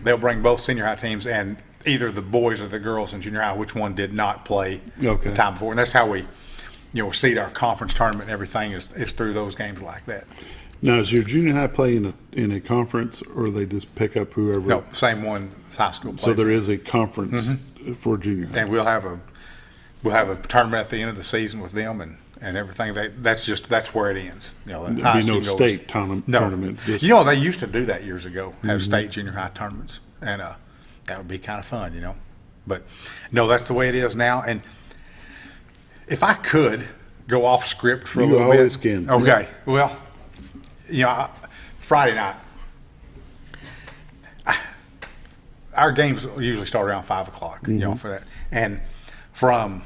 Speaker 21: they'll bring both senior high teams and either the boys or the girls in junior high, which one did not play the time before. And that's how we seed our conference tournament and everything is through those games like that.
Speaker 2: Now, is your junior high play in a conference, or they just pick up whoever?
Speaker 21: No, same one high school plays.
Speaker 2: So there is a conference for junior high.
Speaker 21: And we'll have a tournament at the end of the season with them and everything. That's where it ends.
Speaker 2: There'd be no state tournament.
Speaker 21: No. They used to do that years ago, have state junior high tournaments, and that would be kind of fun, But no, that's the way it is now. And if I could go off script for a little bit.
Speaker 2: You always can.
Speaker 21: Okay. Well, Friday night, our games usually start around 5 o'clock, for that. And from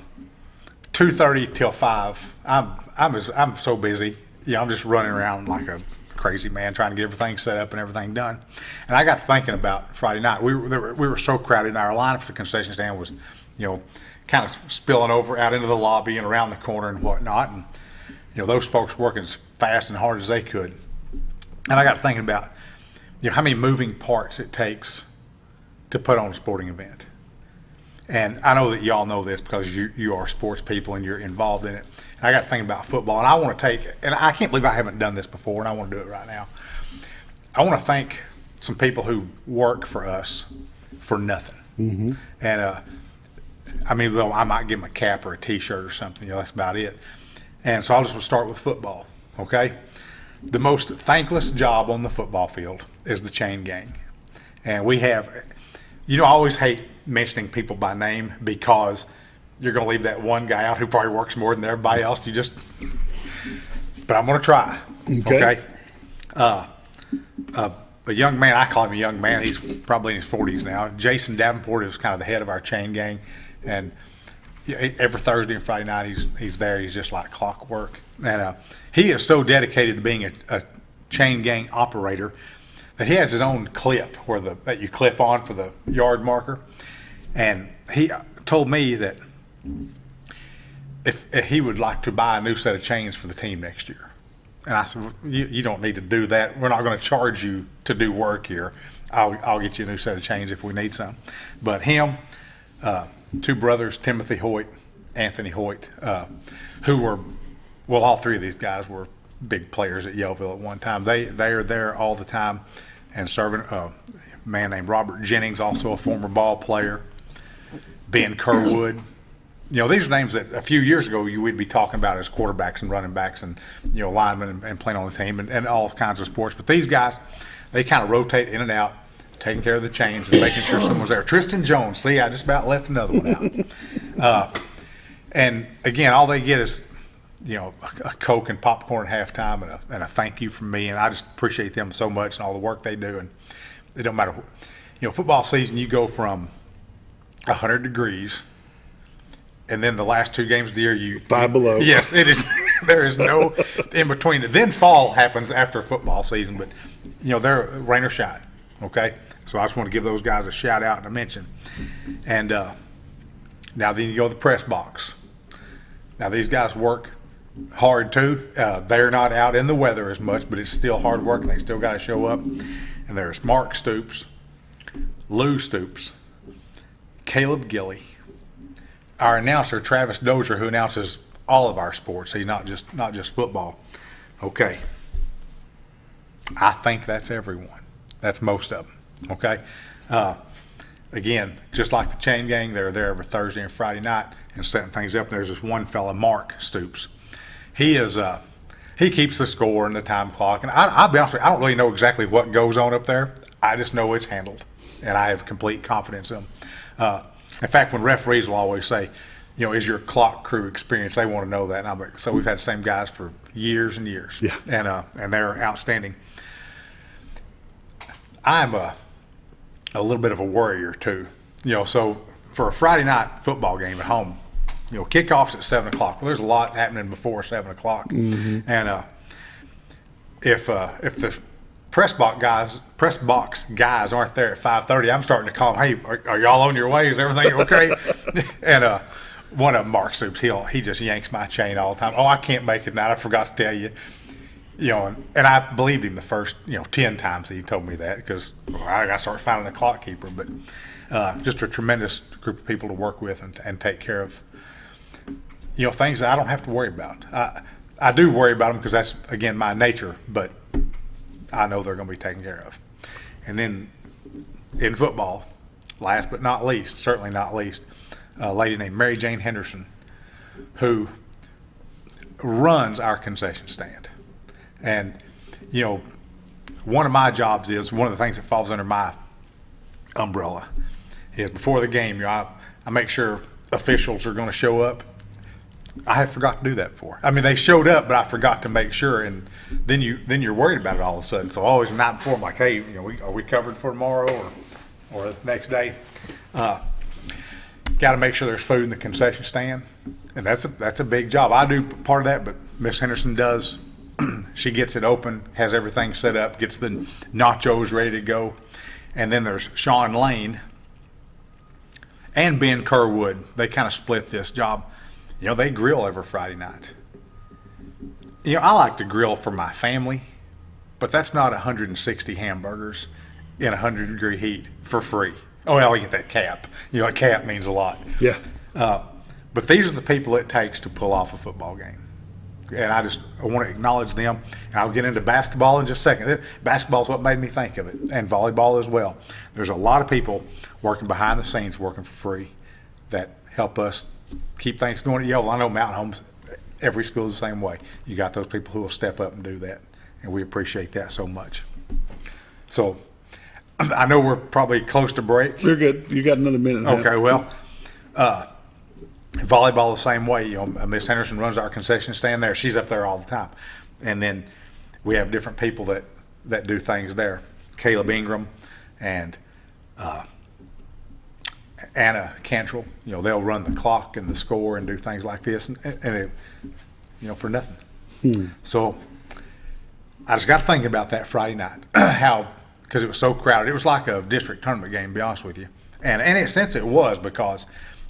Speaker 21: 2:30 till 5, I'm so busy. I'm just running around like a crazy man trying to get everything set up and everything done. And I got to thinking about Friday night. We were so crowded, and our lineup for the concession stand was, kind of spilling over out into the lobby and around the corner and whatnot. And, those folks working as fast and hard as they could. And I got thinking about, how many moving parts it takes to put on a sporting event. And I know that y'all know this because you are sports people and you're involved in it. And I got thinking about football, and I want to and I can't believe I haven't done this before, and I want to do it right now. I want to thank some people who work for us for nothing. And, I might give them a cap or a T-shirt or something. That's about it. And so I'll just start with football, okay? The most thankless job on the football field is the chain gang. And we have, I always hate mentioning people by name because you're going to leave that one guy out who probably works more than everybody else. But I'm going to try, okay? A young man, I call him a young man, he's probably in his 40s now. Jason Davenport is kind of the head of our chain gang. And every Thursday and Friday night he's there. He's just like clockwork. And he is so dedicated to being a chain gang operator that he has his own clip that you clip on for the yard marker. And he told me that if he would like to buy a new set of chains for the team next year. And I said, well, you don't need to do that. We're not going to charge you to do work here. I'll get you a new set of chains if we need some. But him, 2 brothers, Timothy Hoyt, Anthony Hoyt, who were, all 3 of these guys were big players at Yellville at one time. They are there all the time and serving. A man named Robert Jennings, also a former ball player. Ben Kerwood, these are names that a few years ago we'd be talking about as quarterbacks and running backs and, linemen and playing on the team and all kinds of sports. But these guys, they kind of rotate in and out, taking care of the chains and making sure someone's there. Tristan Jones, see, I just about left another one out. And, again, all they get is, a Coke and popcorn at halftime and a thank you from me. And I just appreciate them so much and all the work they do. And it don't matter. Football season, you go from 100 degrees, and then the last 2 games of the year,
Speaker 2: 5 below.
Speaker 21: Yes, it is. There is no in between. Then fall happens after football season, but they're rain or shine. Okay, so I just want to give those guys a shout out and a mention. And now then you go to the press box. Now these guys work hard too. They're not out in the weather as much, but it's still hard work, and they still got to show up. And there's Mark Stoops, Lou Stoops, Caleb Gilley, our announcer Travis Dozier, who announces all of our sports. He's not just football. Okay, I think that's everyone. That's most of them. Okay, again, just like the chain gang, they're there every Thursday and Friday night and setting things up. And there's this one fella, Mark Stoops. He is he keeps the score and the time clock. And I'll be honest with you, I don't really know exactly what goes on up there. I just know it's handled, and I have complete confidence in them. In fact, when referees will always say, is your clock crew experienced? They want to know that. And I'm like, so we've had the same guys for years and years.
Speaker 2: Yeah.
Speaker 21: And they're outstanding. I'm a little bit of a worrier too. So for a Friday night football game at home, kickoff's at 7 o'clock. Well, there's a lot happening before 7 o'clock.
Speaker 2: Mm-hmm.
Speaker 21: And if the press box guys aren't there at 5:30, I'm starting to call them, hey, are y'all on your way? Is everything okay? And one of them, Mark Stoops, he just yanks my chain all the time. Oh, I can't make it tonight. I forgot to tell you. And I believed him the first 10 times he told me that, because I got to start finding a clock keeper. But just a tremendous group of people to work with and take care of things that I don't have to worry about. I do worry about them because that's, again, my nature, but I know they're going to be taken care of. And then in football, last but not least, certainly not least, a lady named Mary Jane Henderson, who runs our concession stand. And, one of my jobs is, one of the things that falls under my umbrella is before the game, I make sure officials are going to show up. I have forgot to do that before. I mean, they showed up, but I forgot to make sure, and then you're worried about it all of a sudden. So always the night before, I'm like, hey, are we covered for tomorrow or the next day? Got to make sure there's food in the concession stand, and that's a big job. I do part of that, but Miss Henderson does. She gets it open, has everything set up, gets the nachos ready to go. And then there's Sean Lane and Ben Kerwood. They kind of split this job. They grill every Friday night. I like to grill for my family, but that's not 160 hamburgers in 100-degree heat for free. Oh, well, we get that cap. A cap means a lot.
Speaker 2: Yeah.
Speaker 21: But these are the people it takes to pull off a football game. And I want to acknowledge them. And I'll get into basketball in just a second. Basketball is what made me think of it, and volleyball as well. There's a lot of people working behind the scenes, working for free, that help us keep things going at Yellville. I know Mountain Homes, every school is the same way. You got those people who will step up and do that, and we appreciate that so much. So I know we're probably close to break.
Speaker 2: You're good. You got another minute.
Speaker 21: Okay, well, volleyball the same way. Miss Henderson runs our concession stand there. She's up there all the time. And then we have different people that do things there. Caleb Ingram and Anna Cantrell, they'll run the clock and the score and do things like this, and it, for nothing. So I just got to think about that Friday night, because it was so crowded. It was like a district tournament game, to be honest with you. And in a sense it was, because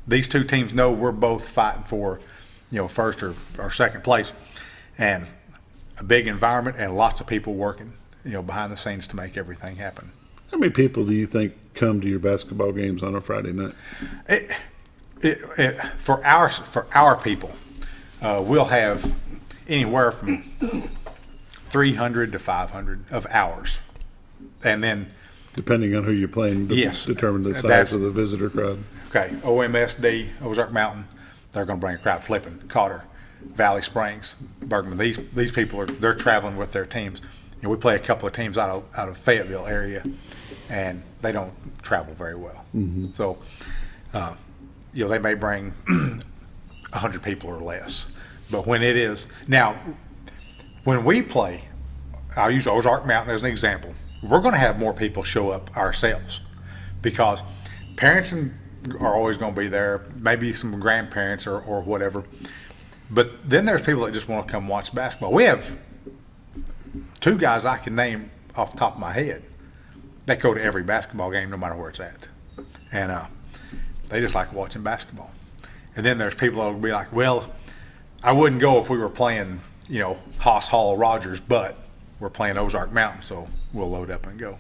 Speaker 21: these two teams know we're both fighting for, first or second place, and a big environment and lots of people working, behind the scenes to make everything happen.
Speaker 2: How many people do you think come to your basketball games on a Friday night?
Speaker 21: For our people, we'll have anywhere from 300 to 500 of ours, and then
Speaker 2: depending on who you're playing,
Speaker 21: yes,
Speaker 2: determine the size of the visitor crowd.
Speaker 21: Okay, OMSD, Ozark Mountain, they're going to bring a crowd. Flipping, Cotter, Valley Springs, Bergman. These people they're traveling with their teams. You know, we play a couple of teams out of Fayetteville area, and they don't travel very well.
Speaker 2: Mm-hmm.
Speaker 21: So, you know, they may bring 100 people or less. But when it is now, when we play, I'll use Ozark Mountain as an example. We're going to have more people show up ourselves because parents are always going to be there, maybe some grandparents or whatever. But then there's people that just want to come watch basketball. We have 2 guys I can name off the top of my head that go to every basketball game no matter where it's at. And they just like watching basketball. And then there's people that will be like, well, I wouldn't go if we were playing, you know, Haas Hall Rogers, but we're playing Ozark Mountain, so we'll load up and go.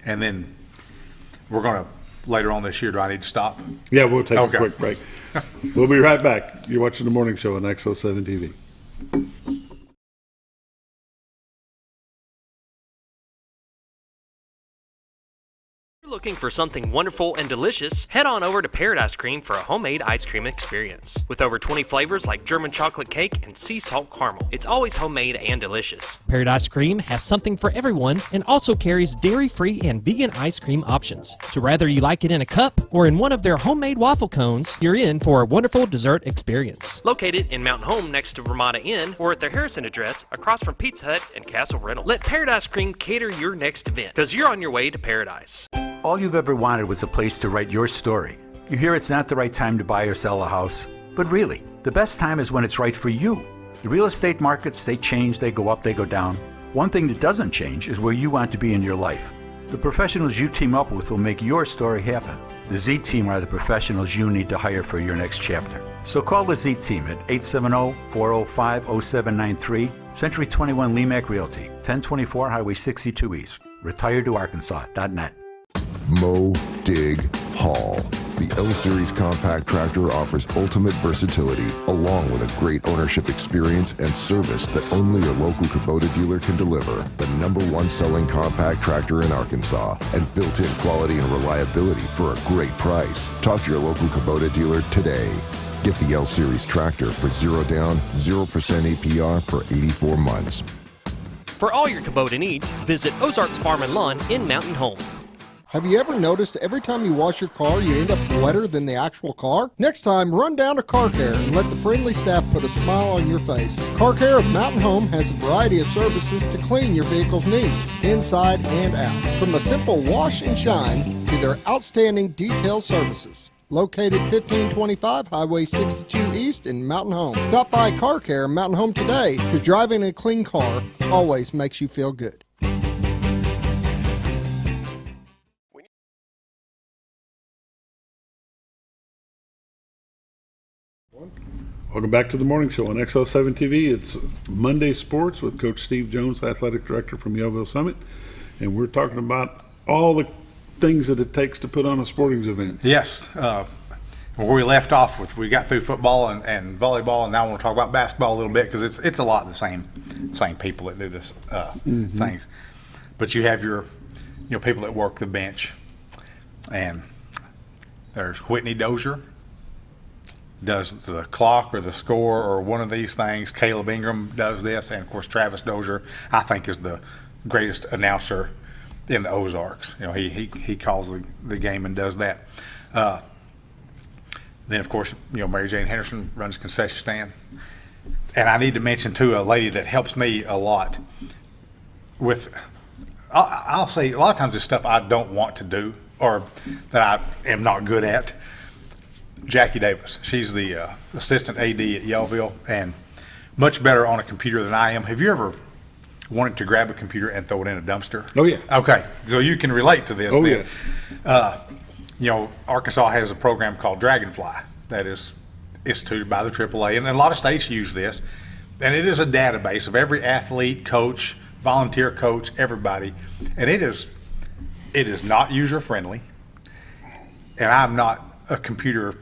Speaker 21: And then we're going to, later on this year, do I need to stop?
Speaker 2: Yeah, we'll take a quick break. We'll be right back. You're watching The Morning Show on XL7-TV.
Speaker 1: Looking for something wonderful and delicious, head on over to Paradise Cream for a homemade ice cream experience. With over 20 flavors like German chocolate cake and sea salt caramel, it's always homemade and delicious.
Speaker 4: Paradise Cream has something for everyone and also carries dairy-free and vegan ice cream options. So whether you like it in a cup or in one of their homemade waffle cones, you're in for a wonderful dessert experience.
Speaker 1: Located in Mountain Home next to Ramada Inn or at their Harrison address across from Pizza Hut and Castle Rental. Let Paradise Cream cater your next event because you're on your way to paradise.
Speaker 14: All you've ever wanted was a place to write your story. You hear it's not the right time to buy or sell a house, but really, the best time is when it's right for you. The real estate markets, they change, they go up, they go down. One thing that doesn't change is where you want to be in your life. The professionals you team up with will make your story happen. The Z Team are the professionals you need to hire for your next chapter. So call the Z Team at 870-405-0793, Century 21 Lemac Realty, 1024 Highway 62 East, retiredtoarkansas.net.
Speaker 8: Mow, dig, haul. The L-Series compact tractor offers ultimate versatility, along with a great ownership experience and service that only your local Kubota dealer can deliver. The #1 selling compact tractor in Arkansas, and built-in quality and reliability for a great price. Talk to your local Kubota dealer today. Get the L-Series tractor for 0 down, 0% APR for 84 months.
Speaker 1: For all your Kubota needs, visit Ozarks Farm and Lawn in Mountain Home.
Speaker 9: Have you ever noticed every time you wash your car, you end up wetter than the actual car? Next time, run down to Car Care and let the friendly staff put a smile on your face. Car Care of Mountain Home has a variety of services to clean your vehicle's needs, inside and out. From a simple wash and shine to their outstanding detail services. Located 1525 Highway 62 East in Mountain Home. Stop by Car Care Mountain Home today, because driving a clean car always makes you feel good.
Speaker 2: Welcome back to The Morning Show on XL7-TV. It's Monday Sports with Coach Steve Jones, Athletic Director from Yellville Summit. And we're talking about all the things that it takes to put on a sporting event.
Speaker 21: Yes. Where we left off with, we got through football and volleyball, and now I want to talk about basketball a little bit because it's a lot of the same people that do this things. But you have your people that work the bench, and there's Whitney Dozier, does the clock or the score or one of these things. Caleb Ingram does this, and of course Travis Dozier, I think, is the greatest announcer in the Ozarks. He calls the game and does that. Then of course Mary Jane Henderson runs concession stand, and I need to mention too a lady that helps me a lot with. I'll say a lot of times it's stuff I don't want to do or that I am not good at. Jackie Davis. She's the assistant AD at Yellville and much better on a computer than I am. Have you ever wanted to grab a computer and throw it in a dumpster?
Speaker 2: Oh, yeah.
Speaker 21: Okay, so you can relate to this.
Speaker 2: Oh,
Speaker 21: then.
Speaker 2: yes.
Speaker 21: Arkansas has a program called Dragonfly that is instituted by the AAA, and a lot of states use this. And it is a database of every athlete, coach, volunteer coach, everybody. And it is not user-friendly. And I'm not a computer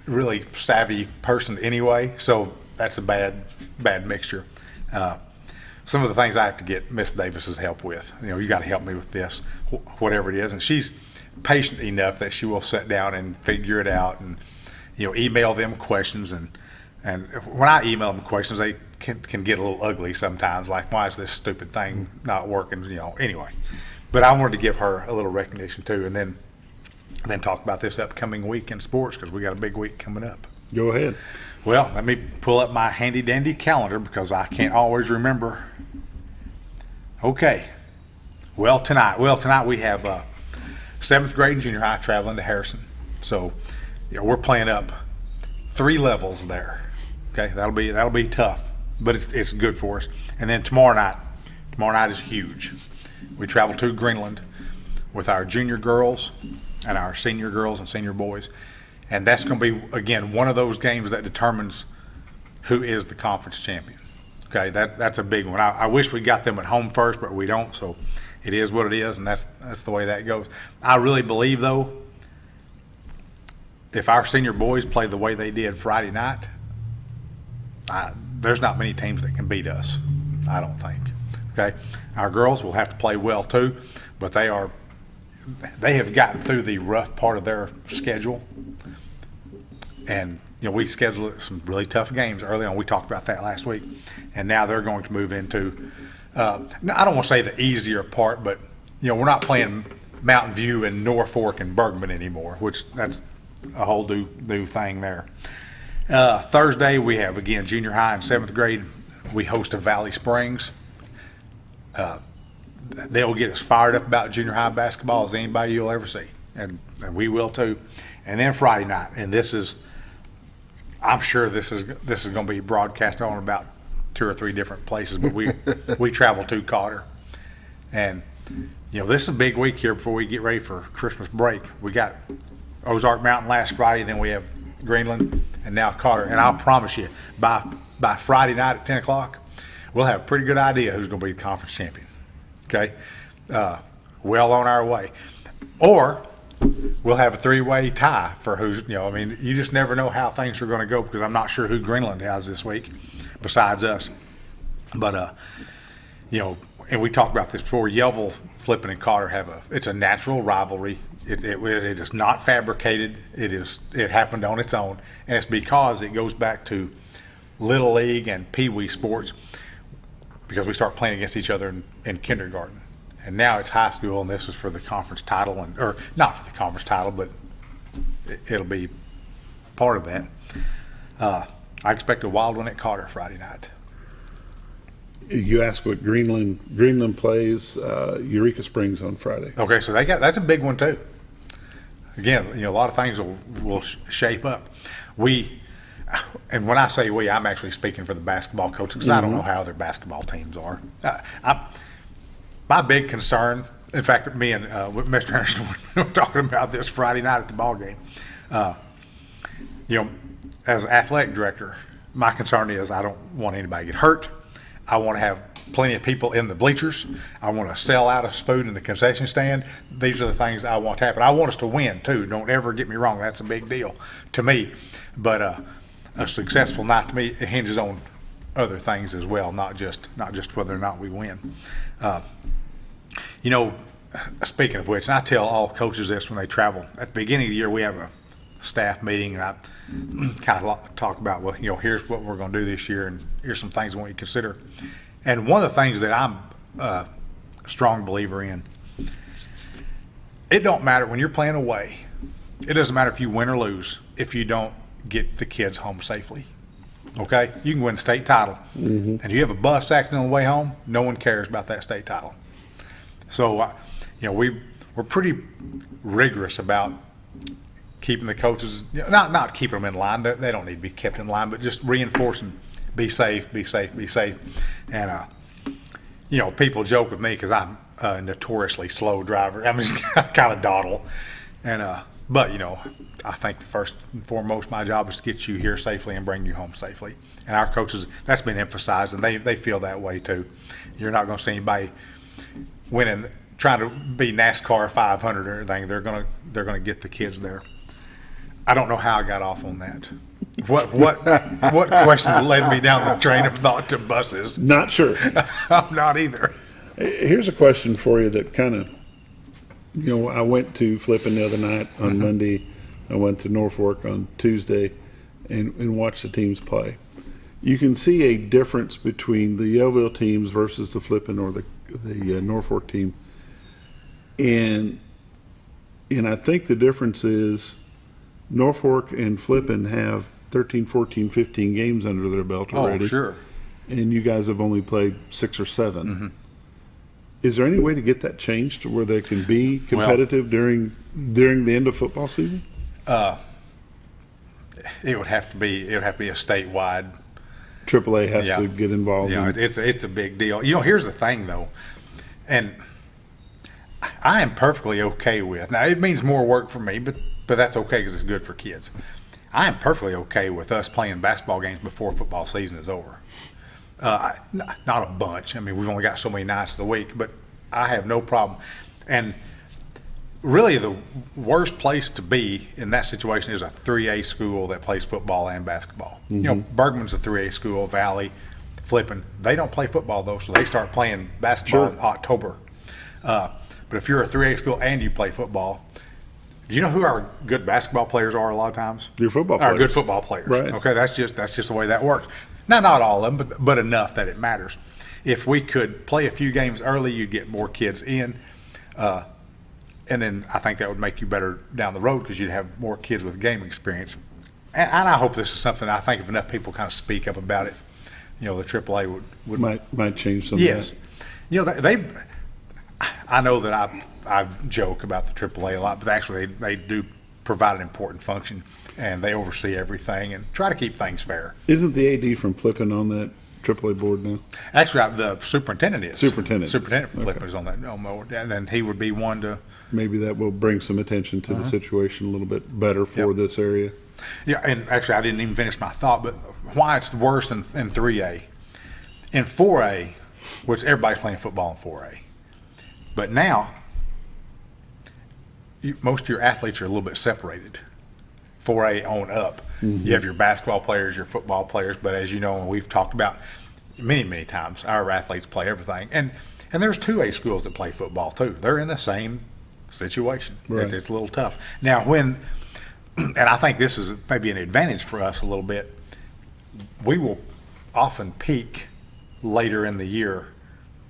Speaker 21: really savvy person anyway, so that's a bad mixture. Some of the things I have to get Miss Davis's help with. You got to help me with this, whatever it is. And she's patient enough that she will sit down and figure it out. And email them questions, and when I email them questions, they can get a little ugly sometimes, like, why is this stupid thing not working, anyway. But I wanted to give her a little recognition too, and then talk about this upcoming week in sports, because we got a big week coming up.
Speaker 2: Go ahead.
Speaker 21: Well, let me pull up my handy dandy calendar, because I can't always remember. Okay. Well, tonight we have 7th grade and junior high traveling to Harrison. So, we're playing up 3 levels there. Okay, that'll be tough, but it's good for us. And then tomorrow night is huge. We travel to Greenland with our junior girls and our senior girls and senior boys, and that's going to be, again, one of those games that determines who is the conference champion. Okay, that's a big one. I wish we got them at home first, but we don't. So it is what it is, and that's the way that goes. I really believe, though, if our senior boys play the way they did Friday night, there's not many teams that can beat us, I don't think. Okay, our girls will have to play well too, but they have gotten through the rough part of their schedule, and we scheduled some really tough games early on. We talked about that last week, and now they're going to move into I don't want to say the easier part, but we're not playing Mountain View and Norfolk and Bergman anymore, which that's a whole new thing there. Thursday we have, again, junior high and 7th grade. We host a Valley Springs. They'll get us fired up about junior high basketball as anybody you'll ever see, and we will too. And then Friday night, and I'm sure this is going to be broadcast on about 2 or 3 different places, but we travel to Cotter, and this is a big week here before we get ready for Christmas break. We got Ozark Mountain last Friday, then we have Greenland, and now Cotter. And I'll promise you, by Friday night at 10 o'clock, we'll have a pretty good idea who's going to be the conference champion. Okay, well on our way, or we'll have a 3-way tie for who's. You just never know how things are going to go, because I'm not sure who Greenland has this week besides us. But and we talked about this before. Yellville, Flippin, and Cotter it's a natural rivalry. It is not fabricated. It happened on its own, and it's because it goes back to Little League and Pee Wee sports, because we start playing against each other in kindergarten, and now it's high school, and this is for the conference title, or not for the conference title, but it'll be part of that. I expect a wild one at Cotter Friday night.
Speaker 2: You asked what Greenland plays Eureka Springs on Friday.
Speaker 21: Okay, so that's a big one too. Again, a lot of things will shape up. And when I say we, I'm actually speaking for the basketball coaches, because I don't know how other basketball teams are. My big concern, in fact, me and Mr. Anderson were talking about this Friday night at the ball game. As athletic director, my concern is I don't want anybody to get hurt. I want to have plenty of people in the bleachers. I want to sell out of food in the concession stand. These are the things I want to happen. I want us to win too. Don't ever get me wrong. That's a big deal to me. But a successful night to me, it hinges on other things as well, not just whether or not we win. Speaking of which, and I tell all coaches this when they travel, at the beginning of the year we have a staff meeting, and I kind of talk about, here's what we're going to do this year, and here's some things I want you to consider. And one of the things that I'm a strong believer in, it don't matter when you're playing away. It doesn't matter if you win or lose if you don't get the kids home safely. Okay? You can win the state title, and you have a bus accident on the way home, no one cares about that state title. So, we're pretty rigorous about keeping the coaches, not keeping them in line. They don't need to be kept in line, but just reinforcing, be safe, be safe, be safe. And, people joke with me because I'm a notoriously slow driver. I'm just kind of dawdle. And, but, I think first and foremost, my job is to get you here safely and bring you home safely. And our coaches, that's been emphasized, and they feel that way too. You're not going to see anybody winning, trying to be NASCAR 500 or anything. They're going to get the kids there. I don't know how I got off on that. What question led me down the train of thought to buses?
Speaker 2: Not sure.
Speaker 21: I'm not either.
Speaker 2: Here's a question for you that kind of, I went to Flippin the other night on Monday I went to Norfolk on Tuesday and watched the teams play. You can see a difference between the Yellville teams versus the Flippin or the Norfolk team. And I think the difference is Norfolk and Flippin have 13, 14, 15 games under their belt already.
Speaker 21: Oh, sure.
Speaker 2: And you guys have only played 6 or 7.
Speaker 21: Mm-hmm.
Speaker 2: Is there any way to get that changed to where they can be competitive during the end of football season?
Speaker 21: It would have to be a statewide.
Speaker 2: AAA has to get involved.
Speaker 21: Yeah, it's a big deal. Here's the thing though, and I am perfectly okay with. Now it means more work for me, but that's okay because it's good for kids. I am perfectly okay with us playing basketball games before football season is over. Not a bunch. I mean, we've only got so many nights of the week, but I have no problem. And really, the worst place to be in that situation is a 3A school that plays football and basketball.
Speaker 2: Mm-hmm.
Speaker 21: Bergman's a 3A school, Valley, Flippin. They don't play football, though, so they start playing basketball in October. But if you're a 3A school and you play football, do you know who our good basketball players are a lot of times?
Speaker 2: Your football players.
Speaker 21: Our good football players.
Speaker 2: Right.
Speaker 21: Okay, that's just the way that works. Now, not all of them, but enough that it matters. If we could play a few games early, you'd get more kids in. And then I think that would make you better down the road because you'd have more kids with game experience. And I hope this is something, I think if enough people kind of speak up about it, the AAA would
Speaker 2: might change some
Speaker 21: yes.
Speaker 2: of that.
Speaker 21: I know that I joke about the AAA a lot, but actually they do provide an important function, and they oversee everything and try to keep things fair.
Speaker 2: Isn't the AD from Flippin on that AAA board now?
Speaker 21: Actually, the superintendent is.
Speaker 2: Superintendent
Speaker 21: from Flippin is on that board, and then he would be one to.
Speaker 2: Maybe that will bring some attention to the situation a little bit better for this area.
Speaker 21: Yeah, and actually I didn't even finish my thought, but why it's worse in 3A. In 4A, which everybody's playing football in 4A, but now most of your athletes are a little bit separated. 4A on up. Mm-hmm. You have your basketball players, your football players, but as you know, and we've talked about many, many times, our athletes play everything. And there's 2A schools that play football too. They're in the same situation.
Speaker 2: Right.
Speaker 21: It's a little tough. Now and I think this is maybe an advantage for us a little bit, we will often peak later in the year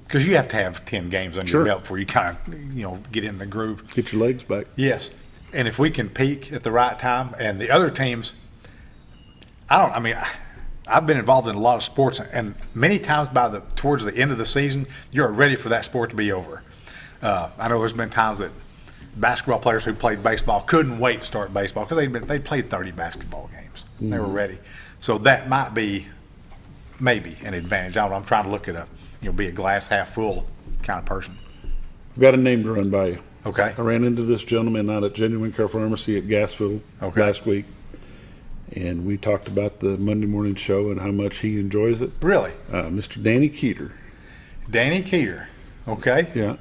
Speaker 21: because you have to have 10 games under your belt before you kind of get in the groove.
Speaker 2: Get your legs back.
Speaker 21: Yes. And if we can peak at the right time, and the other teams, I've been involved in a lot of sports, and many times towards the end of the season, you're ready for that sport to be over. I know there's been times that basketball players who played baseball couldn't wait to start baseball because they played 30 basketball games. Mm-hmm. They were ready. So that might be maybe an advantage. I don't know, I'm trying to look at be a glass half full kind of person.
Speaker 2: I've got a name to run by you.
Speaker 21: Okay.
Speaker 2: I ran into this gentleman out at Genuine Car Pharmacy at Gasville last week, and we talked about the Monday morning show and how much he enjoys it.
Speaker 21: Really?
Speaker 2: Mr. Danny Keeter.
Speaker 21: Danny Keeter. Okay.
Speaker 2: Yeah.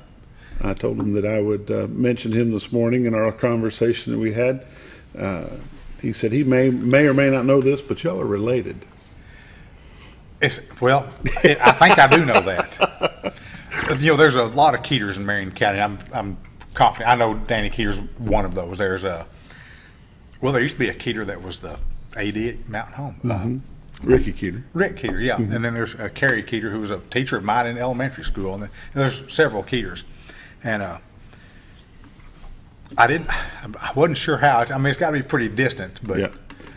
Speaker 2: I told him that I would mention him this morning in our conversation that we had. He said he may or may not know this, but y'all are related.
Speaker 21: I think I do know that. There's a lot of Keeters in Marion County. I'm confident. I know Danny Keeter's one of those. There used to be a Keeter that was the AD at Mountain Home.
Speaker 2: Mm-hmm. Ricky Keeter.
Speaker 21: Rick Keeter, yeah. Mm-hmm. And then there's Carrie Keeter, who was a teacher of mine in elementary school. And there's several Keeters. And I wasn't sure how. It's got to be pretty distant. But
Speaker 2: yeah.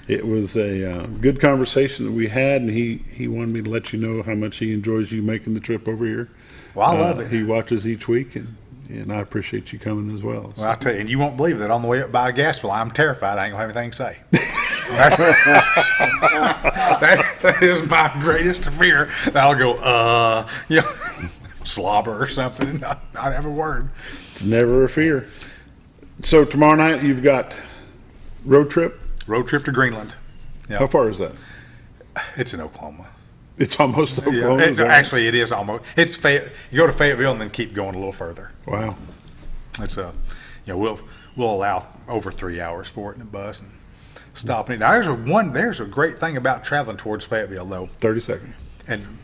Speaker 2: It was a good conversation that we had, and he wanted me to let you know how much he enjoys you making the trip over here.
Speaker 21: Well, I love it.
Speaker 2: He watches each week, and I appreciate you coming as well.
Speaker 21: So. Well, I'll tell you, and you won't believe that on the way up by Gasville, I'm terrified I ain't going to have anything to say. that is my greatest fear. That I'll go, slobber or something and not have a word.
Speaker 2: It's never a fear. So tomorrow night you've got road trip?
Speaker 21: Road trip to Greenland. Yep.
Speaker 2: How far is that? It's
Speaker 21: in Oklahoma.
Speaker 2: It's almost Oklahoma.
Speaker 21: Yeah, actually, it is almost. It's Fayette. You go to Fayetteville and then keep going a little further.
Speaker 2: Wow.
Speaker 21: It's we'll allow over 3 hours for it in the bus and stopping. Now there's a great thing about traveling towards Fayetteville though.
Speaker 2: 30 seconds.
Speaker 21: And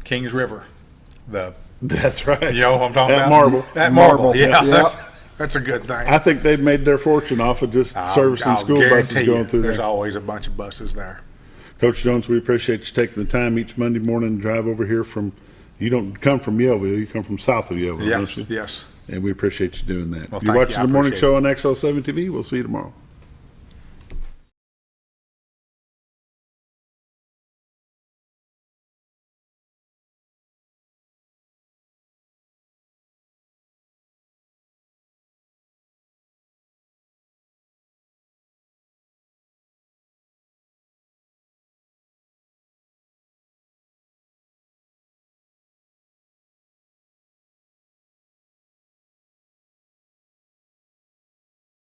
Speaker 21: Kings River,
Speaker 2: that's right.
Speaker 21: You know what I'm talking about?
Speaker 2: Marble.
Speaker 21: That Marble. Yeah. That's a good thing.
Speaker 2: I think they've made their fortune off of just servicing school buses going through
Speaker 21: There's
Speaker 2: there.
Speaker 21: always a bunch of buses there.
Speaker 2: Coach Jones, we appreciate you taking the time each Monday morning to drive over here from, you don't come from Yellville, you come from south of Yellville,
Speaker 21: Yes,
Speaker 2: don't you?
Speaker 21: yes.
Speaker 2: And we appreciate you doing that.
Speaker 21: Well,
Speaker 2: You're
Speaker 21: thank
Speaker 2: watching
Speaker 21: you. I
Speaker 2: the morning
Speaker 21: appreciate
Speaker 2: show on XL7-TV. We'll see you tomorrow.